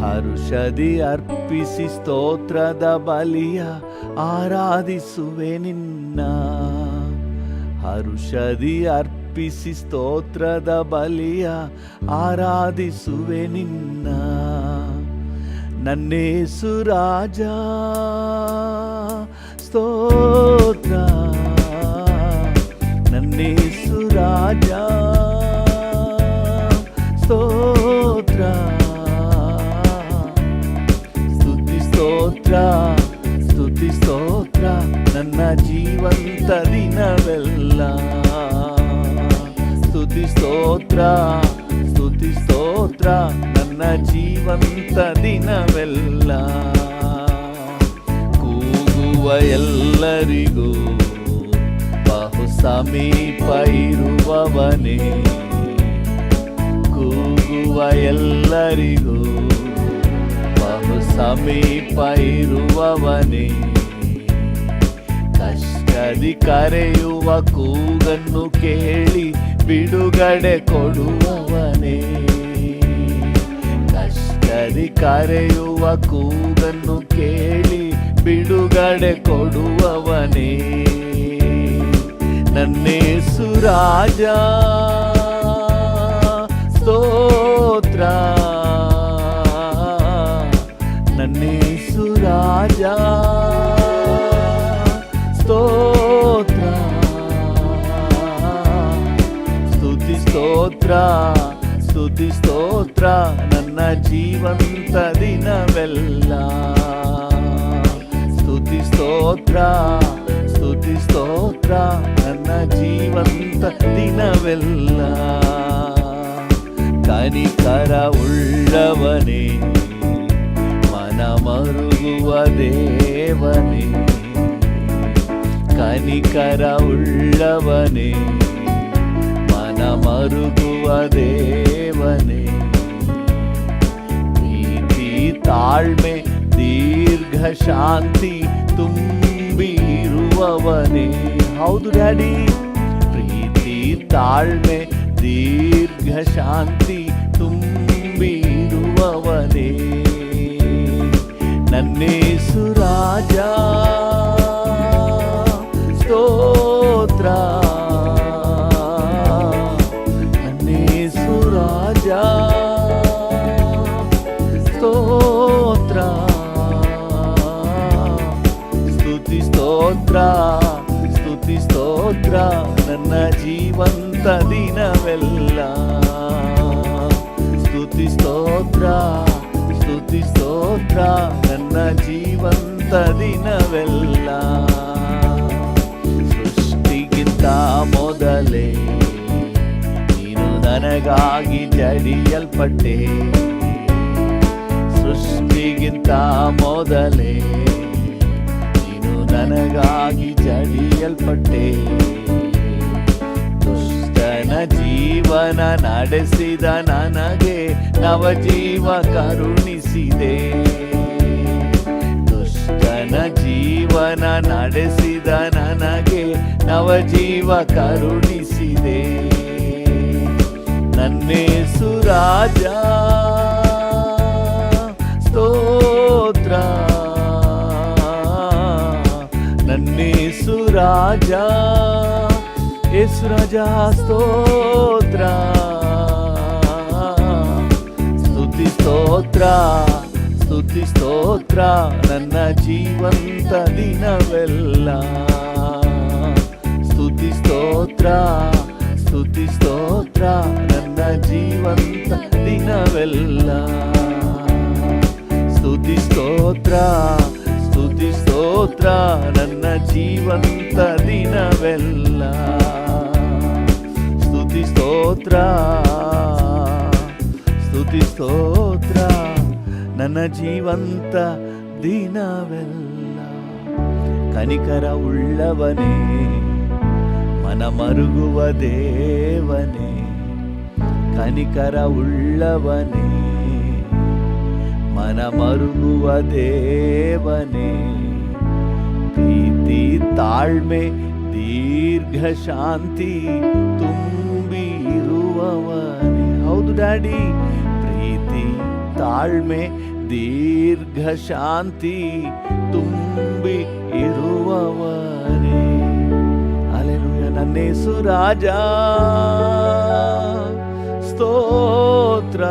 ಹರುಷದಿ ಅರ್ಪಿಸಿ ಸ್ತೋತ್ರದ ಬಲಿಯ ಆರಾಧಿಸುವೆ ನಿನ್ನ. ಹರುಷದಿ ಅರ್ಪಿಸಿ ಸ್ತೋತ್ರದ ಬಲಿಯ ಆರಾಧಿಸುವೆ ನಿನ್ನ. ನನ್ನೇಸು ರಾಜ ಸ್ತೋತ್ರ, ನನ್ನೇಸು ರಾಜ ಸ್ತೋತ್ರ. ಸ್ತುತಿ ಸ್ತೋತ್ರ, ಸ್ತುತಿ ಸ್ತೋತ್ರ ನನ್ನ ಜೀವಂತ ದಿನವೆಲ್ಲ. ಸ್ತುತಿ ಸ್ತೋತ್ರ, ಸ್ತುತಿ ಸ್ತೋತ್ರ ನನ್ನ ಜೀವಂತ ದಿನವೆಲ್ಲ. ಕೂಗುವ ಎಲ್ಲರಿಗೂ ಬಹು ಸಮೀಪ ಇರುವವನೇ. ಕೂಗುವ ಎಲ್ಲರಿಗೂ ಬಹು ಸಮೀಪ ಇರುವವನೇ. ಕಷ್ಟದಿ ಕರೆಯುವ ಕೂಗನ್ನು ಕೇಳಿ ಬಿಡುಗಡೆ ಕೊಡುವವನೇ. ಕಷ್ಟದಿ ಕರೆಯುವ ಕೂಗನ್ನು ಕೇಳಿ ಬಿಡುಗಡೆ ಕೊಡುವವನೇ. ನನ್ನೇಸು ರಾಜ ಸ್ತೋತ್ರ, ನನ್ನೇಸು ರಾಜ ಸ್ತೋತ್ರ. ಸ್ತುತಿ ಸ್ತೋತ್ರ, ಸ್ತುತಿ ಸ್ತೋತ್ರ ನನ್ನ ಜೀವಂತ ದಿನವೆಲ್ಲ. ಸ್ತುತಿ ಸ್ತೋತ್ರ, ಸ್ತುತಿ ಸ್ತೋತ್ರ ನನ್ನ ಜೀವಂತ ದಿನವೆಲ್ಲ. ಕನಿಕರ ಉಳ್ಳವನೇ, ಮನ ಮರುಗುವ ದೇವನೇ. ಕನಿಕರ ಉಳ್ಳವನೇ, ಮನ ಮರುಗುವ ದೇವನೇ. ಪ್ರೀತಿ ತಾಳ್ಮೆ ದೀರ್ಘ ಶಾಂತಿ ತುಂಬಿರುವವನೇ. ಹೌದು ಡ್ಯಾಡಿ. ಪ್ರೀತಿ ತಾಳ್ಮೆ ದೀರ್ಘ ಶಾಂತಿ ತುಂಬಿರುವವನೇ. ನನ್ನೇಸು ರಾಜ ಸ್ತೋತ್ರ, ನನ್ನೇಸು ರಾಜ ಸ್ತೋತ್ರ. ಸ್ತುತಿ ಸ್ತೋತ್ರ, ಸ್ತುತಿ ಸ್ತೋತ್ರ ನನ್ನ ಜೀವಂತ ದಿನವೆಲ್ಲ. ಸ್ತುತಿ ಸ್ತೋತ್ರ, ಸ್ತುತಿ ಸ್ತೋತ್ರ ನನ್ನ ಜೀವಂತ ದಿನವೆಲ್ಲ. ಸೃಷ್ಟಿಗಿಂತ ಮೊದಲೇ ನೀನು ನನಗಾಗಿ ಜಡಿಯಲ್ಪಟ್ಟೆ. ಸೃಷ್ಟಿಗಿಂತ ಮೊದಲೇ ನೀನು ನನಗಾಗಿ ಜಡಿಯಲ್ಪಟ್ಟೆ. ದುಷ್ಟನ ಜೀವನ ನಡೆಸಿದ ನನಗೆ ನವಜೀವ ಕರುಣಿಸಿದೆ. ದುಷ್ಟನ ಜೀವನ ನಡೆಸಿದ ನನಗೆ ನವಜೀವ ಕರುಣಿಸಿದೆ. ನನ್ನೇಸು ರಾಜ ಸ್ತೋತ್ರ, ನನ್ನೇಸು ರಾಜ, ಯೇಸು ರಾಜ ಸ್ತೋತ್ರ. ಸ್ತುತಿ ಸ್ತೋತ್ರ, ಸ್ತುತಿ ಸ್ತೋತ್ರ ನನ್ನ ಜೀವಂತ ದಿನವೆಲ್ಲ. ಸ್ತುತಿ ಸ್ತೋತ್ರ, ಸ್ತುತಿ ಸ್ತೋತ್ರ ನನ್ನ ಜೀವಂತ ದಿನವೆಲ್ಲ. ಸ್ತುತಿ ಸ್ತೋತ್ರ, ಸ್ತುತಿ ಸ್ತೋತ್ರ ನನ್ನ ಜೀವಂತ ದಿನವೆಲ್ಲ. ಸ್ತುತಿ ಸ್ತೋತ್ರ, ಸ್ತುತಿ ಸ್ತೋತ್ರ ನನ್ನ ಜೀವಂತ ದಿನವೆಲ್ಲ. ಕನಿಕರ ಉಳ್ಳವನೇ, ಮನ ಮರುಗುವ ದೇವನೇ. ಕನಿಕರ ಉಳ್ಳವನೇ, ಮನ ಮರುಗುವ ದೇವನೇ. ಪ್ರೀತಿ ತಾಳ್ಮೆ ದೀರ್ಘ ಶಾಂತಿ ತುಂಬಿರುವವನೇ. ಹೌದು ಡ್ಯಾಡಿ. ಪ್ರೀತಿ ತಾಳ್ಮೆ ದೀರ್ಘ ಶಾಂತಿ ತುಂಬಿ ಇರುವವರೇ. ಹಲ್ಲೆಲೂಯಾ. ನನ್ನೇಸು ರಾಜ ಸ್ತೋತ್ರ,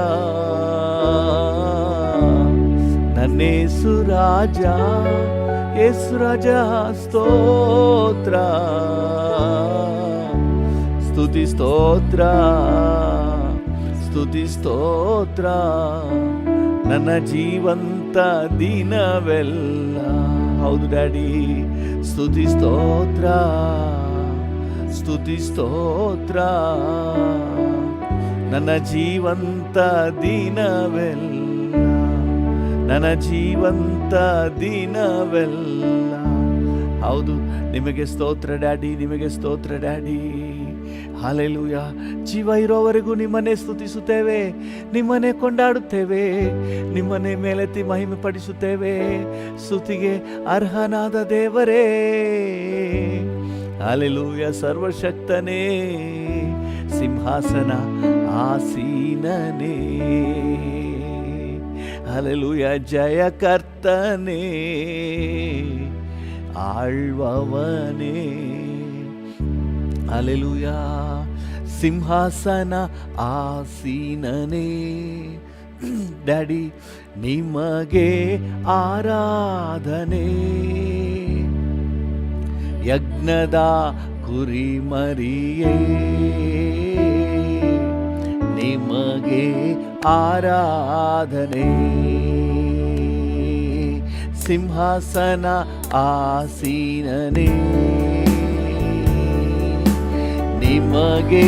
ನನ್ನೇಸು ರಾಜ, ಯೇಸು ರಾಜ ಸ್ತೋತ್ರ, ಸ್ತುತಿ ಸ್ತೋತ್ರ, ಸ್ತುತಿ ಸ್ತೋತ್ರ, ನನ್ನ ಜೀವಂತ ದಿನವೆಲ್ಲ. ಹೌದು ಡ್ಯಾಡಿ, ಸ್ತುತಿ ಸ್ತೋತ್ರ, ಸ್ತುತಿ ಸ್ತೋತ್ರ, ನನ್ನ ಜೀವಂತ ದಿನವೆಲ್ಲ, ನನ್ನ ಜೀವಂತ ದಿನವೆಲ್ಲ. ಹೌದು, ನಿಮಗೆ ಸ್ತೋತ್ರ ಡ್ಯಾಡಿ, ನಿಮಗೆ ಸ್ತೋತ್ರ ಡ್ಯಾಡಿ. ಹಲ್ಲೆಲೂಯಾ. ಜೀವ ಇರೋವರೆಗೂ ನಿಮ್ಮನ್ನೇ ಸ್ತುತಿಸುತ್ತೇವೆ, ನಿಮ್ಮನ್ನೇ ಕೊಂಡಾಡುತ್ತೇವೆ, ನಿಮ್ಮನ್ನೇ ಮೇಲೆತ್ತಿ ಮಹಿಮೆ ಪಡಿಸುತ್ತೇವೆ. ಸ್ತುತಿಗೆ ಅರ್ಹನಾದ ದೇವರೇ. ಹಲ್ಲೆಲೂಯಾ. ಸರ್ವಶಕ್ತನೇ, ಸಿಂಹಾಸನ ಆಸೀನನೇ. ಹಲ್ಲೆಲೂಯಾ. ಜಯಕರ್ತನೇ, ಆಳ್ವವನೇ. ಹಲ್ಲೆಲೂಯಾ. ಸಿಂಹಾಸನ ಆಸೀನನೇ. ಡ್ಯಾಡಿ, ನಿಮಗೆ ಆರಾಧನೆ. ಯಜ್ಞದ ಕುರಿಮರಿಯೇ, ನಿಮಗೆ ಆರಾಧನೆ. ಸಿಂಹಾಸನ ಆಸೀನನೇ, ನಿಮಗೆ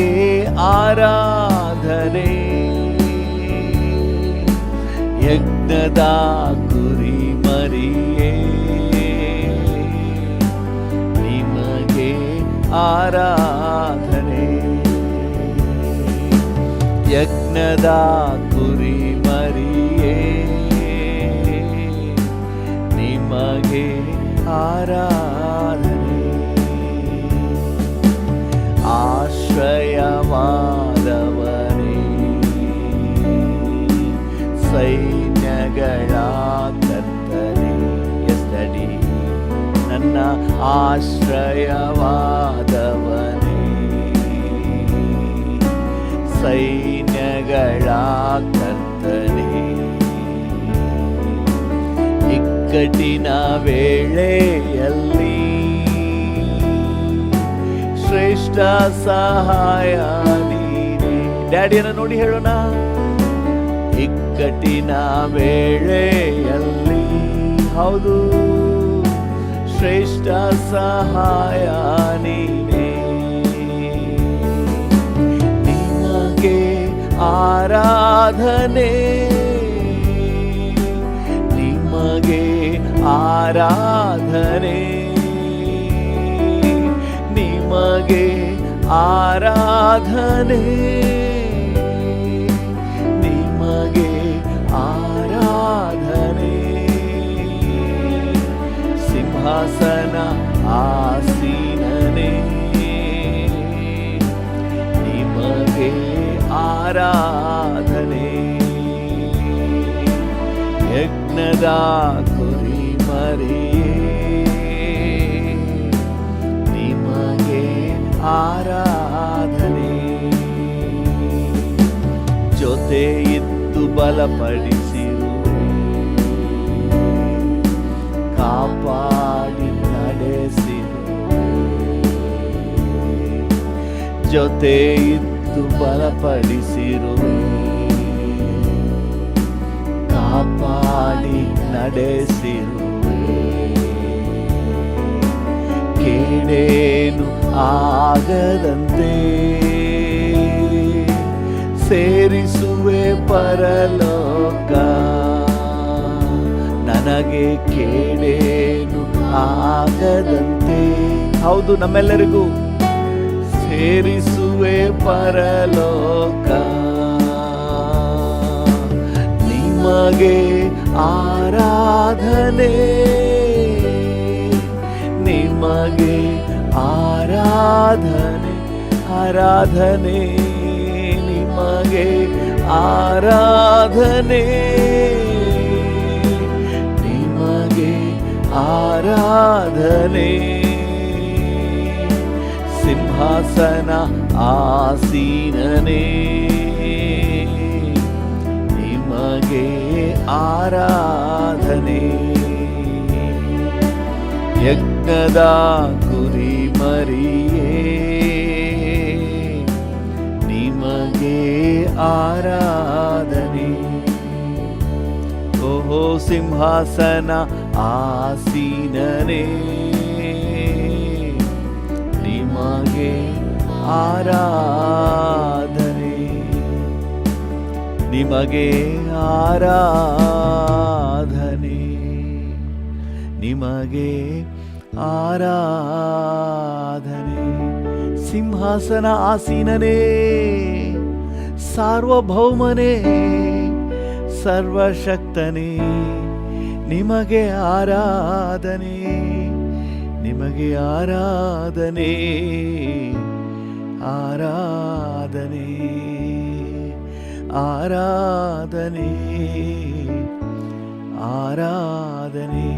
ಆರಾಧನೆ. ಯಜ್ಞದ ಕುರಿಮರಿಯೇ, ನಿಮಗೆ ಆರಾಧನೆ. ಯಜ್ಞದ ಕುರಿಮರಿಯೇ, ನಿಮಗೆ ಆರಾಧನೆ. ಆಶ್ರಯವಾದವನೇ, ಸೈನ್ಯಗಳ ಕರ್ತನೇ. ಎಸ್ ಡ್ಯಾಡಿ, ನನ್ನ ಆಶ್ರಯವಾದವನೇ, ಸೈನ್ಯಗಳ ಕರ್ತನೇ. ಇಕ್ಕಟ್ಟಿನ ವೇಳೆಯಲ್ಲಿ ಶ್ರೇಷ್ಠ ಸಹಾಯ ನೀನೇ. ಡ್ಯಾಡಿಯನ್ನು ನೋಡಿ ಹೇಳೋಣ. ಇಕ್ಕಟ್ಟಿನ ವೇಳೆಯಲ್ಲಿ, ಹೌದು, ಶ್ರೇಷ್ಠ ಸಹಾಯ ನೀನೇ. ನಿಮಗೆ ಆರಾಧನೆ, ನಿಮಗೆ ಆರಾಧನೆ, ನಿಮಗೆ ಆರಾಧನೆ, ನಿಮಗೆ ಆರಾಧನೆ. ಸಿಂಹಾಸನ ಆಸೀನನೇ, ನಿಮಗೆ ಆರಾಧನೆ. ಯಜ್ಞದ ಕುರಿಮರಿಯೇ, ನಿಮಗೆ ಆರಾಧನೆ. ಜೊತೆ ಇದ್ದು ಬಲಪಡಿಸಿರುವೆ, ಕಾಪಾಡಿ ನಡೆಸಿರುವೆ. ಜೊತೆ ಇದ್ದು ಬಲಪಡಿಸಿರುವೆ, ಕಾಪಾಡಿ ನಡೆಸಿರುವೆ. ಕೇಳೇನು ಆಗದಂತೆ ಸೇರಿಸುವೆ ಪರಲೋಕ. ನನಗೆ ಕೇಳೇನು ಆಗದಂತೆ, ಹೌದು, ನಮ್ಮೆಲ್ಲರಿಗೂ ಸೇರಿಸುವೆ ಪರಲೋಕ. ನಿಮಗೆ ಆರಾಧನೆ, ನಿಮಗೆ ಆರಾಧನೆ, ಆರಾಧನೆ, ನಿಮಗೆ ಆರಾಧನೆ, ನಿಮಗೆ ಆರಾಧನೆ. ಸಿಂಹಾಸನ ಆಸೀನನೇ, ನಿಮಗೆ ಆರಾಧನೆ. ಯಜ್ಞದ ಕುರಿ ಮರಿಯೇ, ನಿಮಗೆ ಆರಾಧನೆ. ಓಹೋ ಸಿಂಹಾಸನ ಆಸೀನನೇ, ನಿಮಗೆ ಆರಾಧನೆ, ನಿಮಗೆ ಆರಾಧನೆ, ನಿಮಗೆ ಆರಾಧನೆ. ಸಿಂಹಾಸನ ಆಸೀನನೇ, ಸಾರ್ವಭೌಮನೇ, ಸರ್ವಶಕ್ತನೇ, ನಿಮಗೆ ಆರಾಧನೆ, ನಿಮಗೆ ಆರಾಧನೆ, ಆರಾಧನೆ, ಆರಾಧನೆ, ಆರಾಧನೆ.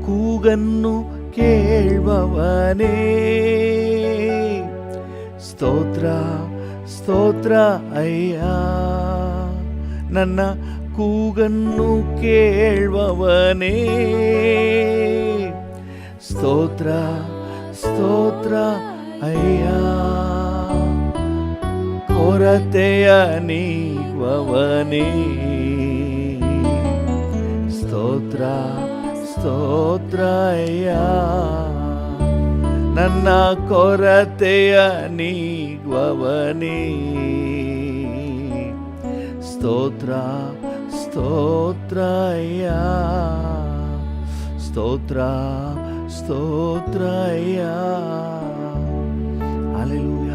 ಕೂಗನ್ನು ಕೇಳುವವನೇ, ಸ್ತೋತ್ರ ಸ್ತೋತ್ರ ಅಯ್ಯ. ನನ್ನ ಕೂಗನ್ನು ಕೇಳುವವನೇ, ಸ್ತೋತ್ರ ಸ್ತೋತ್ರ ಅಯ್ಯ. ಕೊರತೆಯ ನೀಗುವವನೇ, ಸ್ತೋತ್ರ ಸ್ತೋತ್ರ ಅಯ್ಯ. ನನ್ನ ಕೊರತೆಯ ನೀಗುವವನೇ, ಸ್ತೋತ್ರ ಸ್ತೋತ್ರ ಅಯ್ಯ, ಸ್ತೋತ್ರ ಸ್ತೋತ್ರ ಅಯ್ಯ. ಹಲ್ಲೆಲೂಯ.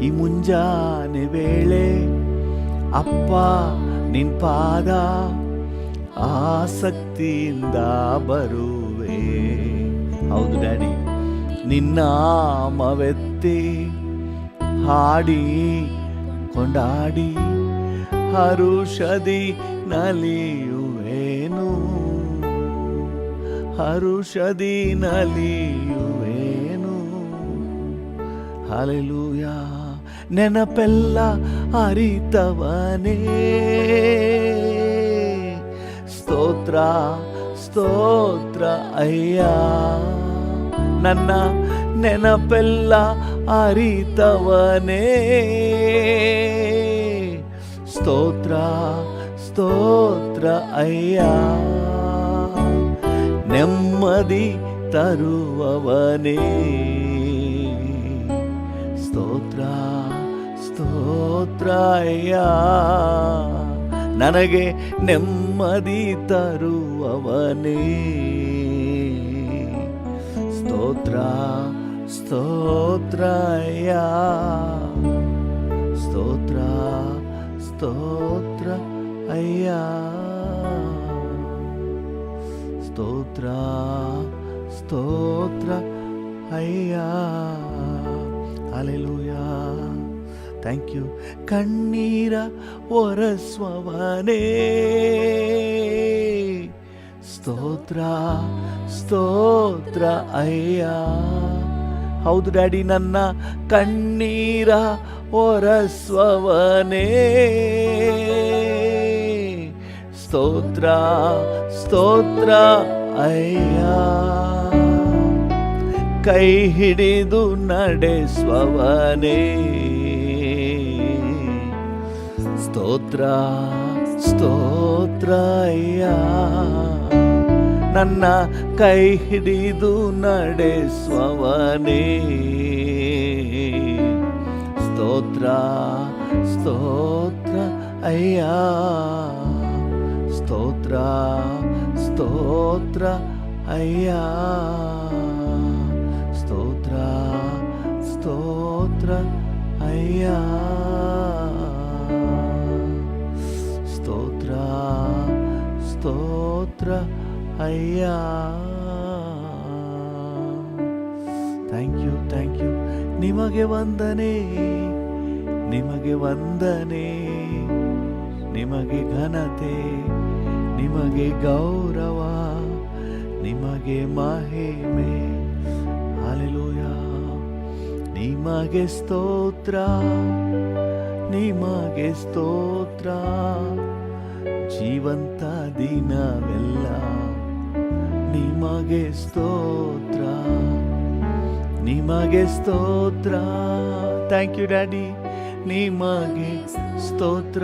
ಈ ಮುಂಜಾನೆ ವೇಳೆ ಅಪ್ಪ ನಿನ್ ಪಾದ ಆಸಕ್ತಿಯಿಂದ ಬರುವೆ. ಹೌದು ಡ್ಯಾಡಿ, ನಿನ್ನಾಮವೆತ್ತಿ ಹಾಡಿ ಕೊಂಡಾಡಿ ಹರುಷದಿ ನಲಿಯುವೇನು, ಹರುಷದಿ ನಲಿಯುವೇನು. ಹಲ್ಲೆಲೂಯ. ನೆನಪೆಲ್ಲ ಅರಿತವನೇ, ಸ್ತೋತ್ರ ಸ್ತೋತ್ರ ಅಯ್ಯ. ನನ್ನ ನೆನಪೆಲ್ಲ ಅರಿತವನೇ, ಸ್ತೋತ್ರ ಸ್ತೋತ್ರ ಅಯ್ಯ. ನೆಮ್ಮದಿ ತರುವವನೇ, ಸ್ತೋತ್ರ ಸ್ತೋತ್ರ ಅಯ್ಯ. ನನಗೆ ನೆಮ್ಮದಿ ತರುವವನೇ, ಸ್ತೋತ್ರ ಸ್ತೋತ್ರ ಅಯ್ಯ, ಸ್ತೋತ್ರ ಸ್ತೋತ್ರ ಅಯ್ಯ, ಸ್ತೋತ್ರ ಸ್ತೋತ್ರ ಅಯ್ಯ. ಹಲ್ಲೆಲೂಯ. Thank you. ಕಣ್ಣೀರ ಒರೆಸುವವನೇ, ಸ್ತೋತ್ರ ಸ್ತೋತ್ರ ಅಯ್ಯ. ಹೌದು ಡ್ಯಾಡಿ, ನನ್ನ ಕಣ್ಣೀರ ಒರೆಸುವವನೇ, ಸ್ತೋತ್ರ ಸ್ತೋತ್ರ ಅಯ್ಯ. ಕೈ ಹಿಡಿದು ನಡೆಸುವವನೇ, ಸ್ತೋತ್ರ ಸ್ತೋತ್ರ ಅಯ್ಯ. ನನ್ನ ಕೈ ಹಿಡಿದು ನಡೆಸುವವನೇ, ಸ್ತೋತ್ರ ಸ್ತೋತ್ರ ಅಯ್ಯ, ಸ್ತೋತ್ರ ಸ್ತೋತ್ರ ಅಯ್ಯ, ಸ್ತೋತ್ರ ಸ್ತೋತ್ರ ಅಯ್ಯ, ಸ್ತೋತ್ರ ಸ್ತೋತ್ರ ಅಯ್ಯ. Thank you, thank you. ನಿಮಗೆ ವಂದನೆ, ನಿಮಗೆ ವಂದನೆ, ನಿಮಗೆ ಘನತೆ, ನಿಮಗೆ ಗೌರವ, ನಿಮಗೆ ಮಹಿಮೆ. ಹಲ್ಲೆಲೂಯ. ನಿಮಗೆ ಸ್ತೋತ್ರ, ನಿಮಗೆ ಸ್ತೋತ್ರ. ಜೀವಂತ ದಿನವೆಲ್ಲ ನಿಮಗೆ ಸ್ತೋತ್ರ, ನಿಮಗೆ ಸ್ತೋತ್ರ. Thank you daddy. ನಿಮಗೆ ಸ್ತೋತ್ರ.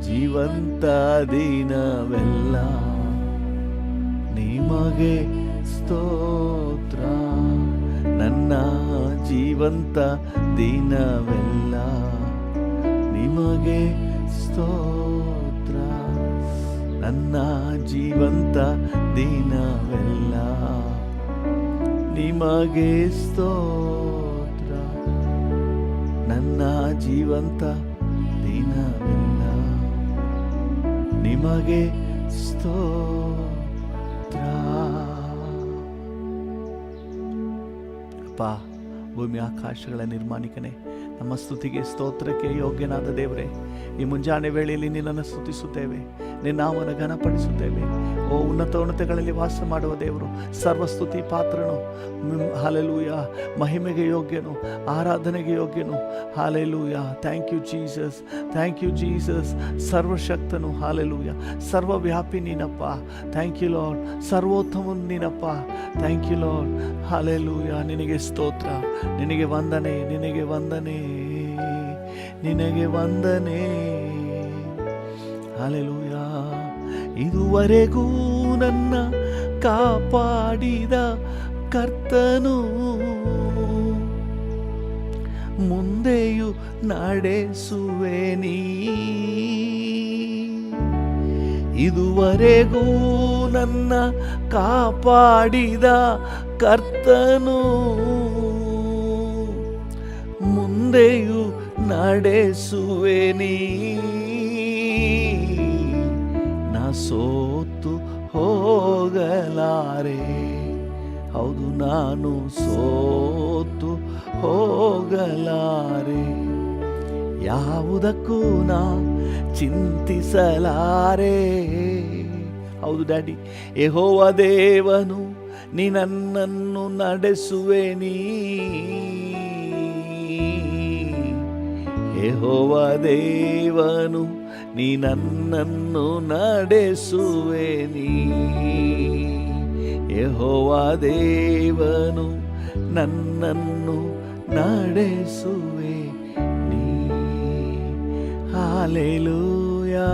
ಜೀವಂತ ದಿನವೆಲ್ಲ ನಿಮಗೆ ಸ್ತೋತ್ರ. ನನ್ನ ಜೀವಂತ ದಿನವೆಲ್ಲ ನಿಮಗೆ ಸ್ತೋತ್ರ. ನನ್ನ ಜೀವಂತ ದಿನವೆಲ್ಲ ನಿಮಗೆ ಸ್ತೋತ್ರ. ನನ್ನ ಜೀವಂತ ದಿನವೆಲ್ಲ ನಿಮಗೆ ಸ್ತೋತ್ರ. ಅಪ್ಪ, ಭೂಮಿ ಆಕಾಶಗಳ ನಿರ್ಮಾಣಿಕನೇ, ನಮ್ಮ ಸ್ತುತಿಗೆ ಸ್ತೋತ್ರಕ್ಕೆ ಯೋಗ್ಯನಾದ ದೇವರೇ, ಈ ಮುಂಜಾನೆ ವೇಳೆಯಲ್ಲಿ ನಿನ್ನನ್ನು ಸ್ತುತಿಸುತ್ತೇವೆ, ನಿನ್ನ ನಾಮವನ್ನು ಘನಪಡಿಸುತ್ತೇವೆ. ಓ ಉನ್ನತೋನ್ನತಗಳಲ್ಲಿ ವಾಸ ಮಾಡುವ ದೇವರು, ಸರ್ವಸ್ತುತಿ ಪಾತ್ರನು, ಹಲ್ಲೆಲೂಯ, ಮಹಿಮೆಗೆ ಯೋಗ್ಯನು, ಆರಾಧನೆಗೆ ಯೋಗ್ಯನು. Hallelujah. Thank you Jesus, thank you Jesus. ಸರ್ವಶಕ್ತನು, ಹಲ್ಲೆಲೂಯ, ಸರ್ವವ್ಯಾಪಿ ನೀನಪ್ಪ. Thank you Lord. ಸರ್ವೋತ್ತಮನು ನೀನಪ್ಪ. Thank you Lord. ಹಲ್ಲೆಲೂಯ. ನಿನಗೆ ಸ್ತೋತ್ರ, ನಿನಗೆ ವಂದನೆ, ನಿನಗೆ ವಂದನೆ, ನಿನಗೆ ವಂದನೆ. ಹಲ್ಲೆಲೂಯ. ಇದುವರೆಗೂ ನನ್ನ ಕಾಪಾಡಿದ ಕರ್ತನು, ಮುಂದೆಯೂ ನಡೆಸುವೆ ನೀ. ಇದುವರೆಗೂ ನನ್ನ ಕಾಪಾಡಿದ ಕರ್ತನು, ಮುಂದೆಯೂ ನಡೆಸುವೆ ನೀ. ನಾ ಸೋತು ಹೋಗಲಾರೆ, ಹೌದು ನಾನು ಸೋತು ಹೋಗಲಾರೆ. ಯಾವುದಕ್ಕೂ ನಾ ಚಿಂತಿಸಲಾರೆ. ಹೌದು ಡ್ಯಾಡಿ. ಯೆಹೋವ ದೇವನು, ನೀ ನನ್ನನ್ನು ನಡೆಸುವೆ ನೀ. ಯೆಹೋವ ದೇವನು, ನೀ ನನ್ನನ್ನು ನಡೆಸುವೆ ನೀ. ಯೆಹೋವ ದೇವನು, ನನ್ನನ್ನು ನಡೆಸುವೆ ನೀ. Hallelujah,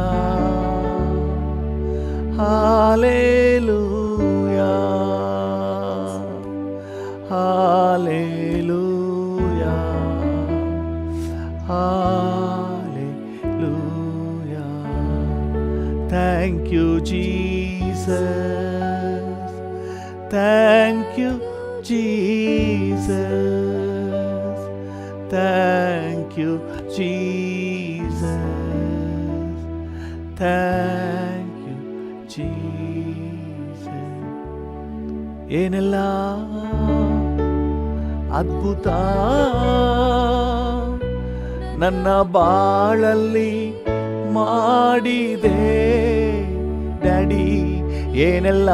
hallelujah, hallelujah, hallelujah. Thank you Jesus, thank you Jesus, thank you Jesus, thank you Jesus. ಏನೆಲ್ಲ ಅದ್ಭುತ ನನ್ನ ಬಾಳಲ್ಲಿ ಮಾಡಿದೆ ಡ್ಯಾಡಿ. ಏನೆಲ್ಲ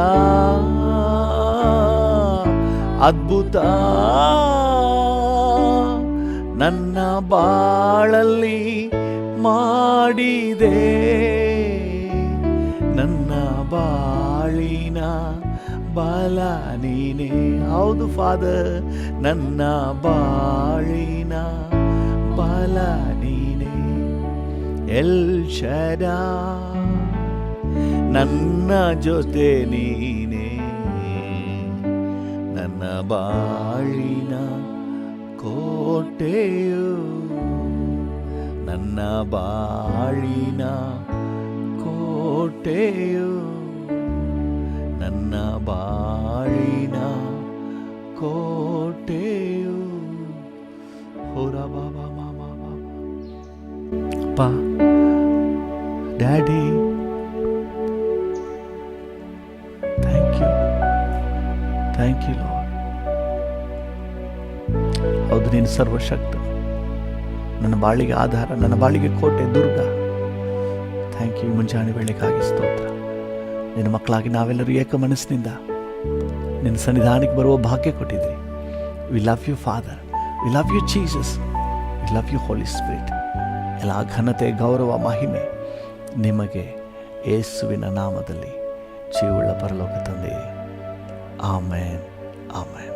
ಅದ್ಭುತ ನನ್ನ ಬಾಳಲ್ಲಿ ಮಾಡಿದೆ. ನನ್ನ ಬಾಳಿನ ಬಲ ನೀನೇ. ಹೌದು ಫಾದರ್, ನನ್ನ ಬಾಳಿನ ಬಲ ನೀನೇ. ಎಲ್ ಶಡಾಯ್, ನನ್ನ ಜೊತೆ ನೀನೇ. ನನ್ನ ಬಾಳಿನ ಕೋಟೆಯು, ನನ್ನ ಬಾಳಿನ ಕೋಟೆಯು, ನನ್ನ ಬಾಳಿನ ಕೋಟೆಯು. ಹೋರ ಬಾಬಾ ಮಾಮಾ ಅಪ್ಪ, daddy, thank you, thank you lord. ಹೌದು, ನೀನು ಸರ್ವಶಕ್ತ, ನನ್ನ ಬಾಳಿಗೆ ಆಧಾರ, ನನ್ನ ಬಾಳಿಗೆ ಕೋಟೆ, ದುರ್ಗ. Thank you. ಮುಂಜಾನೆ ವೇಳೆಗಾಗಿ ಸ್ತೋತ್ರ. ನಿನ್ನ ಮಕ್ಕಳಾಗಿ ನಾವೆಲ್ಲರೂ ಏಕ ಮನಸ್ಸಿನಿಂದ ನಿನ್ನ ಸನ್ನಿಧಾನಕ್ಕೆ ಬರುವ ಭಾಗ್ಯ ಕೊಟ್ಟಿದ್ರಿ. We love you Father, we love you Jesus, we love you Holy Spirit. ಎಲ್ಲ ಘನತೆ, ಗೌರವ, ಮಹಿಮೆ ನಿಮಗೆ ಯೇಸುವಿನ ನಾಮದಲ್ಲಿ ಜೀವವುಳ್ಳ ಪರಲೋಕ ತಂದೆಯೇ. Amen, amen.